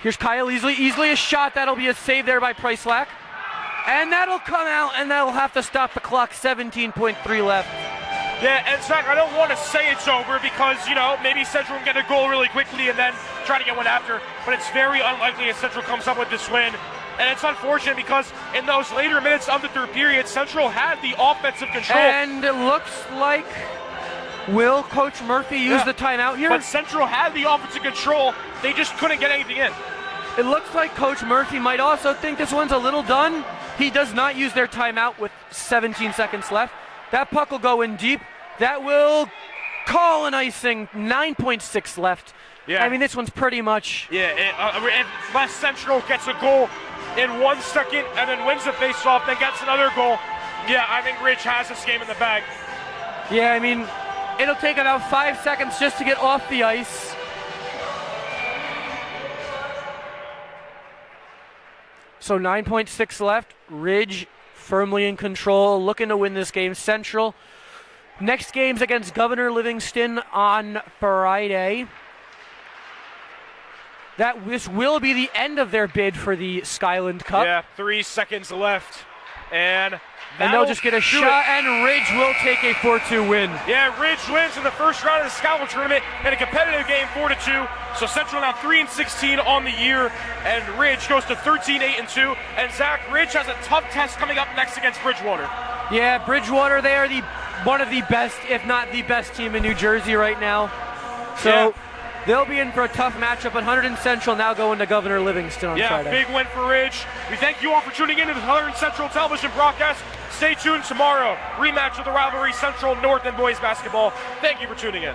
Here's Kyle Easley. Easley a shot. That'll be a save there by Prislak. And that'll come out, and that'll have to stop the clock. 17.3 left. Yeah, and Zach, I don't want to say it's over because, maybe Central can get a goal really quickly and then try to get one after. But it's very unlikely as Central comes up with this win. And it's unfortunate because in those later minutes of the third period, Central had the offensive control. And it looks like, will Coach Murphy use the timeout here? But Central had the offensive control. They just couldn't get anything in. It looks like Coach Murphy might also think this one's a little done. He does not use their timeout with 17 seconds left. That puck will go in deep. That will Call an icing. 9.6 left. Yeah. I mean, this one's pretty much. Yeah, and West Central gets a goal in 1 second and then wins the faceoff, then gets another goal. Yeah, I think Ridge has this game in the bag. Yeah, I mean, it'll take about 5 seconds just to get off the ice. So 9.6 left. Ridge firmly in control, looking to win this game. Central. Next game's against Governor Livingston on Friday. This will be the end of their bid for the Skyland Cup. Yeah, 3 seconds left. And they'll just get a shot, and Ridge will take a 4-2 win. Yeah, Ridge wins in the first round of the Skyland tournament in a competitive game, 4-2. So Central now 3-16 on the year, and Ridge goes to 13-8-2. And Zach, Ridge has a tough test coming up next against Bridgewater. Yeah, Bridgewater, they are one of the best, if not the best team in New Jersey right now. So they'll be in for a tough matchup, and Hunterdon Central now going to Governor Livingston on Friday. Yeah, big win for Ridge. We thank you all for tuning in to the Hunterdon Central television broadcast. Stay tuned tomorrow. Rematch of the rivalry, Central North and boys basketball. Thank you for tuning in.